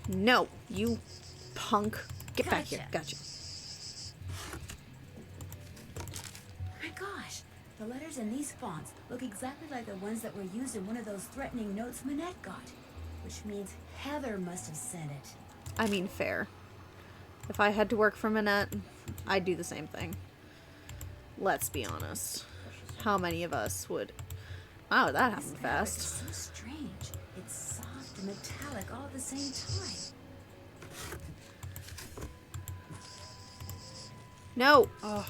no, you punk. Get back here. Gotcha. Gotcha. My gosh, the letters in these fonts look exactly like the ones that were used in one of those threatening notes Manette got. Which means Heather must have sent it. I mean, fair. If I had to work for Manette, I'd do the same thing. Let's be honest. How many of us would... Wow, that happened fast. It's so strange. It's soft and metallic all at the same time. No. Ugh.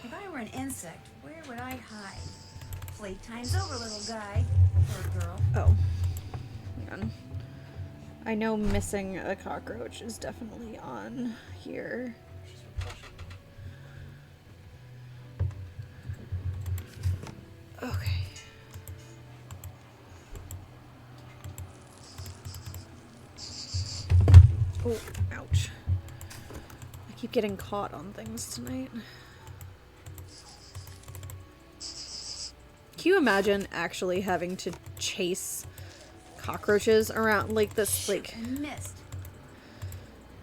If I were an insect, where would I hide? Playtime's over, little guy. Or girl. Oh. Hang on. I know missing a cockroach is definitely on here. Okay. Oh, ouch. I keep getting caught on things tonight. Can you imagine actually having to chase cockroaches around like this? Like, I missed.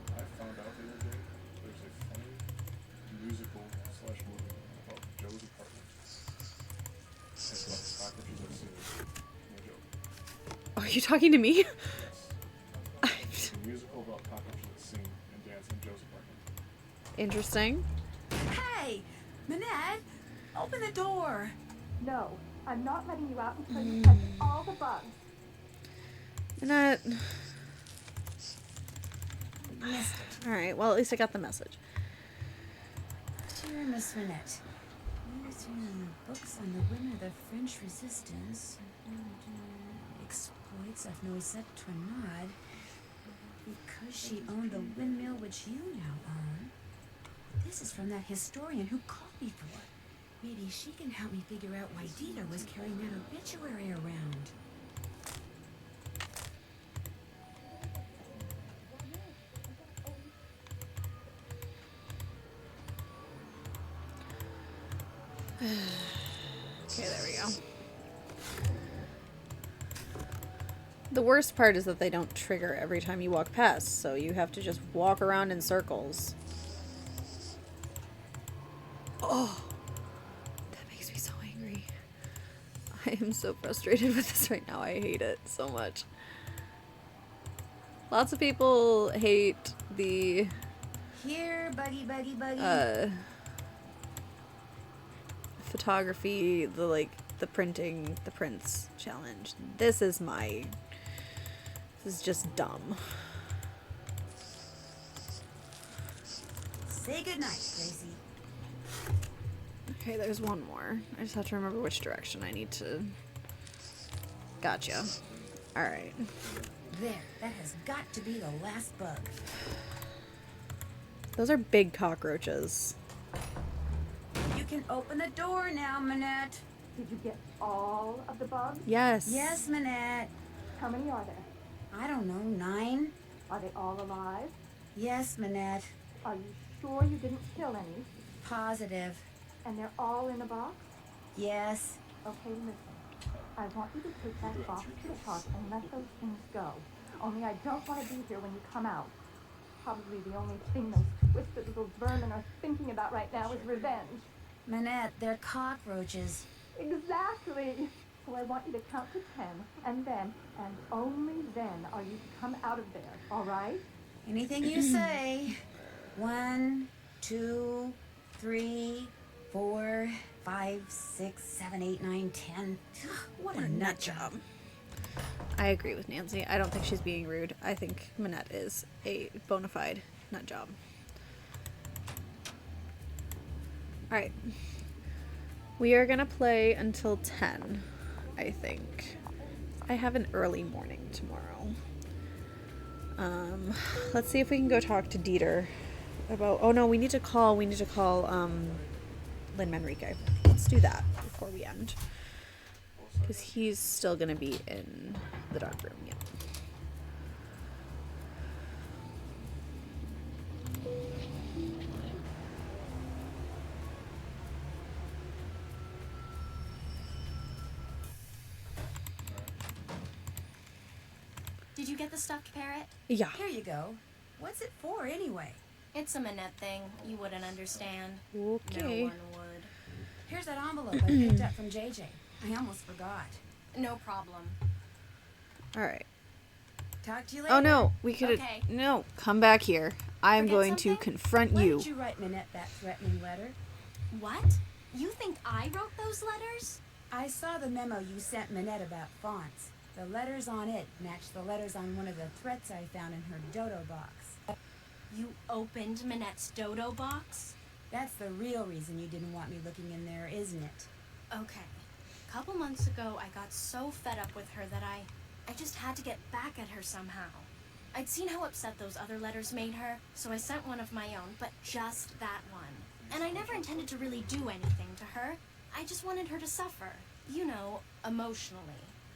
I found out the other day there's a funny musical / movie about Joe's apartment. It's about cockroaches I've seen. No joke. are you talking to me? It's a musical about cockroaches that sing and dance in Joe's apartment. Interesting. Hey! Manette! Open the door! No, I'm not letting you out until you catch all the bugs. Not. Missed it. Alright, well, at least I got the message. Dear Miss Manette, here's books on the women of the French resistance. Exploits of Noisette Toinade. Because she owned the windmill which you now own. This is from that historian who called before. Maybe she can help me figure out why Dita was carrying that obituary around. Okay, there we go. The worst part is that they don't trigger every time you walk past, so you have to just walk around in circles. Oh, that makes me so angry. I am so frustrated with this right now. I hate it so much. Lots of people hate the Here, buggy, buggy, buggy. photography, the printing, the prints challenge. This is just dumb. Say goodnight, Gracie. Okay, there's one more. I just have to remember which direction I need to... Gotcha. Alright. There, that has got to be the last bug. Those are big cockroaches. You can open the door now, Manette. Did you get all of the bugs? Yes. Yes, Manette. How many are there? I don't know, 9? Are they all alive? Yes, Manette. Are you sure you didn't kill any? Positive. And they're all in the box? Yes. Okay, listen. I want you to take that box to the truck and let those things go. Only I don't want to be here when you come out. Probably the only thing those twisted little vermin are thinking about right now is revenge. Manette, they're cockroaches. Exactly. So I want you to count to 10, and then, and only then, are you to come out of there, all right? Anything you say. 1, 2, 3, 4, 5, 6, 7, 8, 9, 10. What a nut job. I agree with Nancy. I don't think she's being rude. I think Manette is a bona fide nut job. Alright. We are gonna play until 10, I think. I have an early morning tomorrow. Let's see if we can go talk to Dieter about... Oh no, we need to call Lynn Manrique. Let's do that before we end. Because he's still gonna be in the dark room, yeah. Did you get the stuffed parrot? Yeah. Here you go. What's it for, anyway? It's a Manette thing. You wouldn't understand. Okay. No one would. Here's that envelope I picked up from JJ. I almost forgot. No problem. Alright. Talk to you later. Oh no, we could... Okay. No, come back here. I'm Forget going to something? confront Why you. did you write Manette that threatening letter? What? You think I wrote those letters? I saw the memo you sent Manette about fonts. The letters on it matched the letters on one of the threats I found in her dodo box. You opened Manette's dodo box? That's the real reason you didn't want me looking in there, isn't it? Okay. A couple months ago, I got so fed up with her that I just had to get back at her somehow. I'd seen how upset those other letters made her, so I sent one of my own, but just that one. And I never intended to really do anything to her. I just wanted her to suffer. You know, emotionally.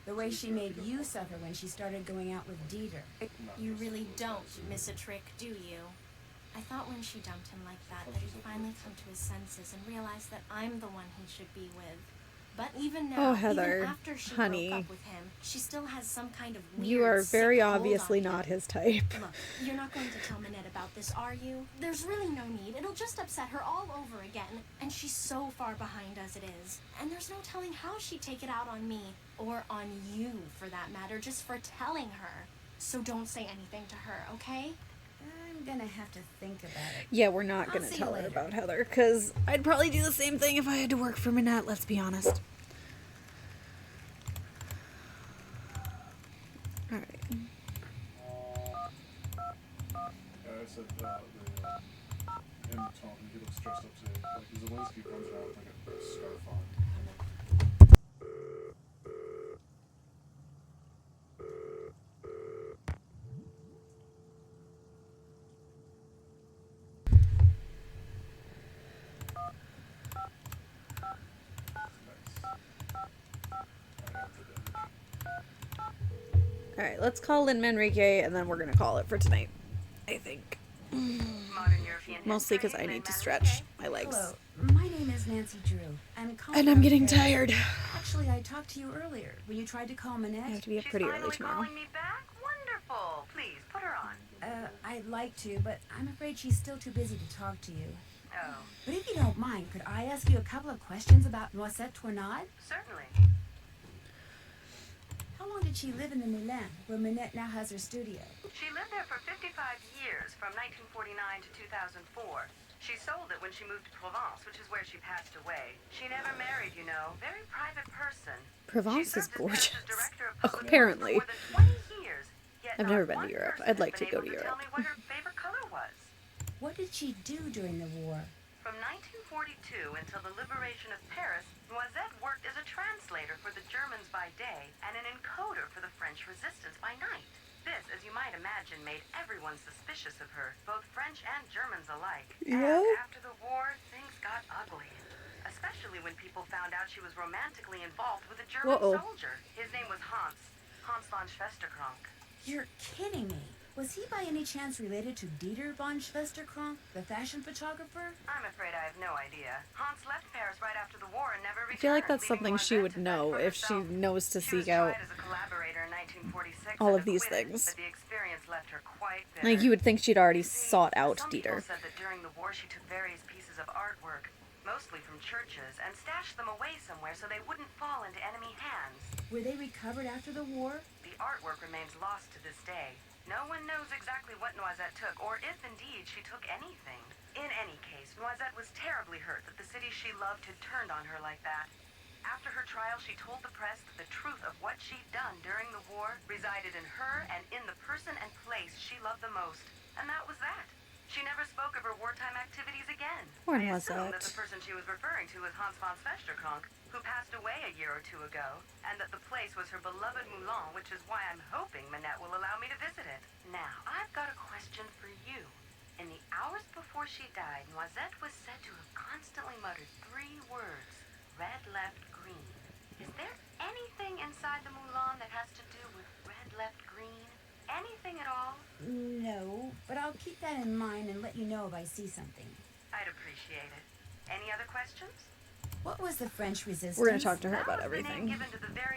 The way she made you suffer when she started going out with Dieter. You really don't miss a trick, do you? I thought when she dumped him like that he'd finally come to his senses and realize that I'm the one he should be with. But even now, Oh, Heather, even after she honey. broke up with him, she still has some kind of weird, You are very sick hold obviously on him. not his type. Look, you're not going to tell Manette about this, are you? There's really no need. It'll just upset her all over again. And she's so far behind as it is. And there's no telling how she'd take it out on me. Or on you, for that matter, just for telling her. So don't say anything to her, okay? I'm gonna have to think about it. Yeah, we're not I'll going to see you tell her later. about Heather, because I'd probably do the same thing if I had to work for Manette, let's be honest. Alright. I said him talking, he looks stressed up today. Like he's a Zelensky comes around with like a scarf on. I'm like, Alright, let's call Lynn Manrique, and then we're going to call it for tonight, I think. Mostly because I need to stretch my legs. Hello, my name is Nancy Drew. I'm calling And I'm from getting Paris. tired. Actually, I talked to you earlier when you tried to call Manette. I have to be up pretty early tomorrow. Calling me back? Wonderful. Please, put her on. I'd like to, but I'm afraid she's still too busy to talk to you. Oh, But if you don't mind, could I ask you a couple of questions about Noisette Tournade? certainly. How long did she live in the Moulin, where Manette now has her studio? She lived there for 55 years, from 1949 to 2004. She sold it when she moved to Provence, which is where she passed away. She never married, you know. Very private person. Provence She is served as gorgeous. director of public Apparently. works for more than 20 years. Yet I've not never been to one Europe. person I'd like has to been go able to Tell Europe. me what her favorite color was. What did she do during the war? From 1942 until the liberation of Paris, Noisette worked as a translator for the Germans by day and an encoder for the French resistance by night. This, as you might imagine, made everyone suspicious of her, both French and Germans alike. Yeah? And after the war, things got ugly. Especially when people found out she was romantically involved with a German Uh-oh. soldier. His name was Hans von Schwesterkrank. You're kidding me. Was he by any chance related to Dieter von Schwesterkrank, the fashion photographer? I'm afraid I have no idea. Hans left Paris right after the war and never I returned. feel like that's leaving something she would Noisette to fend know for if she herself. knows to She was seek out tried as a collaborator in 1946 all and of these acquitted, things. But the experience left her quite Like, bitter. you would think she'd already See, sought out some people Dieter. said that during the war she took various pieces of artwork, mostly from churches, and stashed them away somewhere so they wouldn't fall into enemy hands. Were they recovered after the war? The artwork remains lost to this day. No one knows exactly what Noisette took, or if indeed she took anything. In any case, Noisette was terribly hurt that the city she loved had turned on her like that. After her trial, she told the press that the truth of what she'd done during the war resided in her and in the person and place she loved the most. And that was that. She never spoke of her wartime activities again. Poor I assume that Noisette. the person she was referring to was Hans von Svesterkrank, who passed away a year or two ago, and that the place was her beloved Moulin, which is why I'm hoping Manette will allow me to visit it. Now, I've got a question for you. In the hours before she died, Noisette was said to have constantly muttered 3 words: red, left, green. Is there anything inside the Moulin that has to do with red, left, green? Anything at all? No, but I'll keep that in mind and let you know if I see something. I'd appreciate it. Any other questions? What was the French resistance? We're going to talk to her about everything,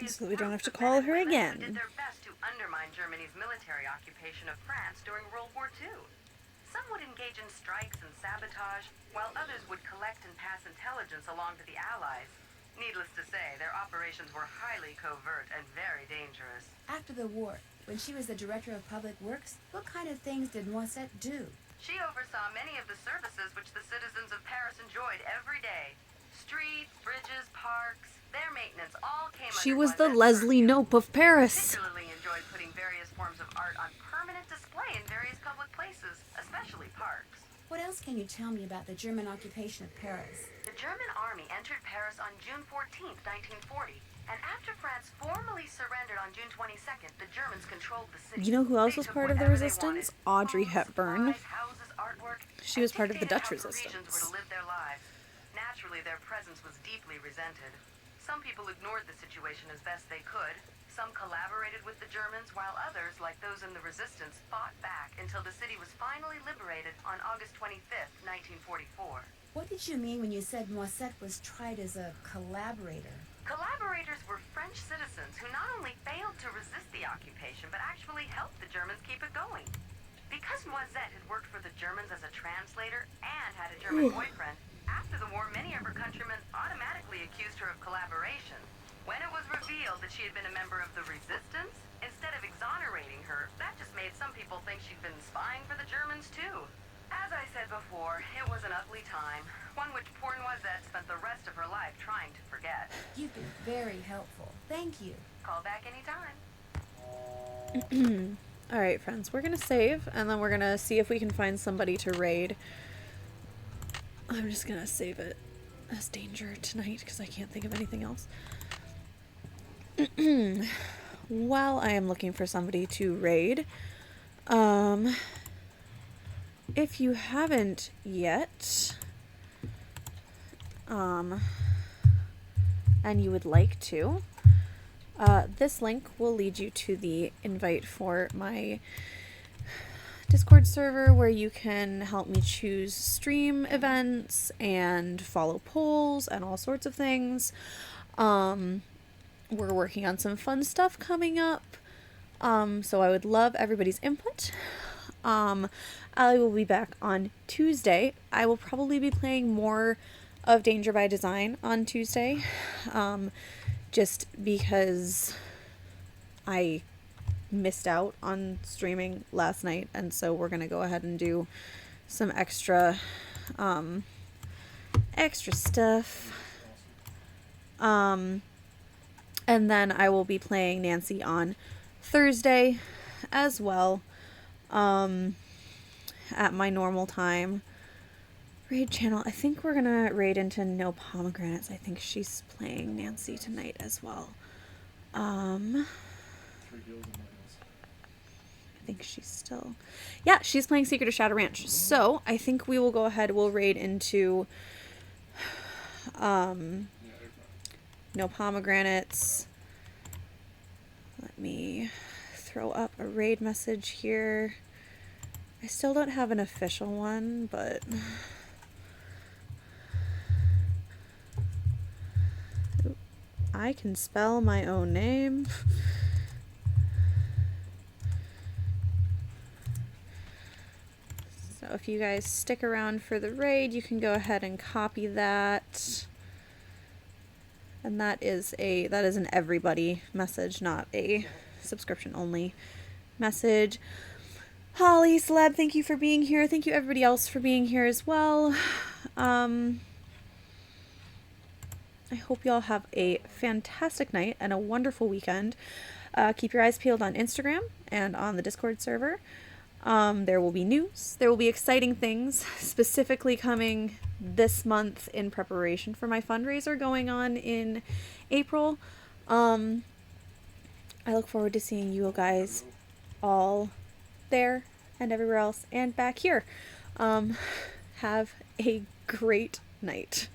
so we don't have to call her who did again. their best to undermine Germany's military occupation of France during World War II. Some would engage in strikes and sabotage, while others would collect and pass intelligence along to the Allies. Needless to say, their operations were highly covert and very dangerous. After the war, when she was the director of public works, what kind of things did Noisette do? She oversaw many of the services which the citizens of Paris enjoyed every day. Streets, bridges, parks, their maintenance all came She under was the Noisette's Leslie Knope of Paris. particularly enjoyed putting various forms of art on permanent display in various public places, especially parks. What else can you tell me about the German occupation of Paris? The German army entered Paris on June 14th, 1940, and after France formally surrendered on June 22nd, the Germans controlled the city. You know who else They was took part of the whatever they resistance? wanted. Audrey Hepburn. Supplies, houses, artwork, She was and part of the dictated Dutch how Parisians were resistance. to live their lives. Naturally, their presence was deeply resented. Some people ignored the situation as best they could. Some collaborated with the Germans, while others, like those in the resistance, fought back until the city was finally liberated on August 25th, 1944. What did you mean when you said Noisette was tried as a collaborator? Collaborators were French citizens who not only failed to resist the occupation, but actually helped the Germans keep it going. Because Noisette had worked for the Germans as a translator and had a German boyfriend, after the war, many of her countrymen automatically accused her of collaboration. When it was revealed that she had been a member of the resistance, instead of exonerating her, that just made some people think she'd been spying for the Germans too. As I said before, it was an ugly time, one which poor Noisette spent the rest of her life trying to forget. You've been very helpful. Thank you. Call back anytime. Alright, friends, we're going to save, and then we're going to see if we can find somebody to raid. I'm just going to save it as danger tonight, because I can't think of anything else. While I am looking for somebody to raid, if you haven't yet, and you would like to, this link will lead you to the invite for my Discord server, where you can help me choose stream events and follow polls and all sorts of things. We're working on some fun stuff coming up, so I would love everybody's input. I will be back on Tuesday. I will probably be playing more of Danger by Design on Tuesday, just because I missed out on streaming last night, and so we're gonna go ahead and do some extra stuff. And then I will be playing Nancy on Thursday as well, at my normal time. Raid channel. I think we're gonna raid into No Pomegranates. I think she's playing Nancy tonight as well. I think she's still... Yeah, she's playing Secret of Shadow Ranch. So, I think we will go ahead, we'll raid into No Pomegranates. Let me throw up a raid message here. I still don't have an official one, but... I can spell my own name. So if you guys stick around for the raid, you can go ahead and copy that. And that is an everybody message, not a subscription only message. Holly, Celeb, thank you for being here. Thank you everybody else for being here as well. I hope y'all have a fantastic night and a wonderful weekend. Keep your eyes peeled on Instagram and on the Discord server. There will be news. There will be exciting things specifically coming this month in preparation for my fundraiser going on in April. I look forward to seeing you guys all there and everywhere else and back here. Have a great night.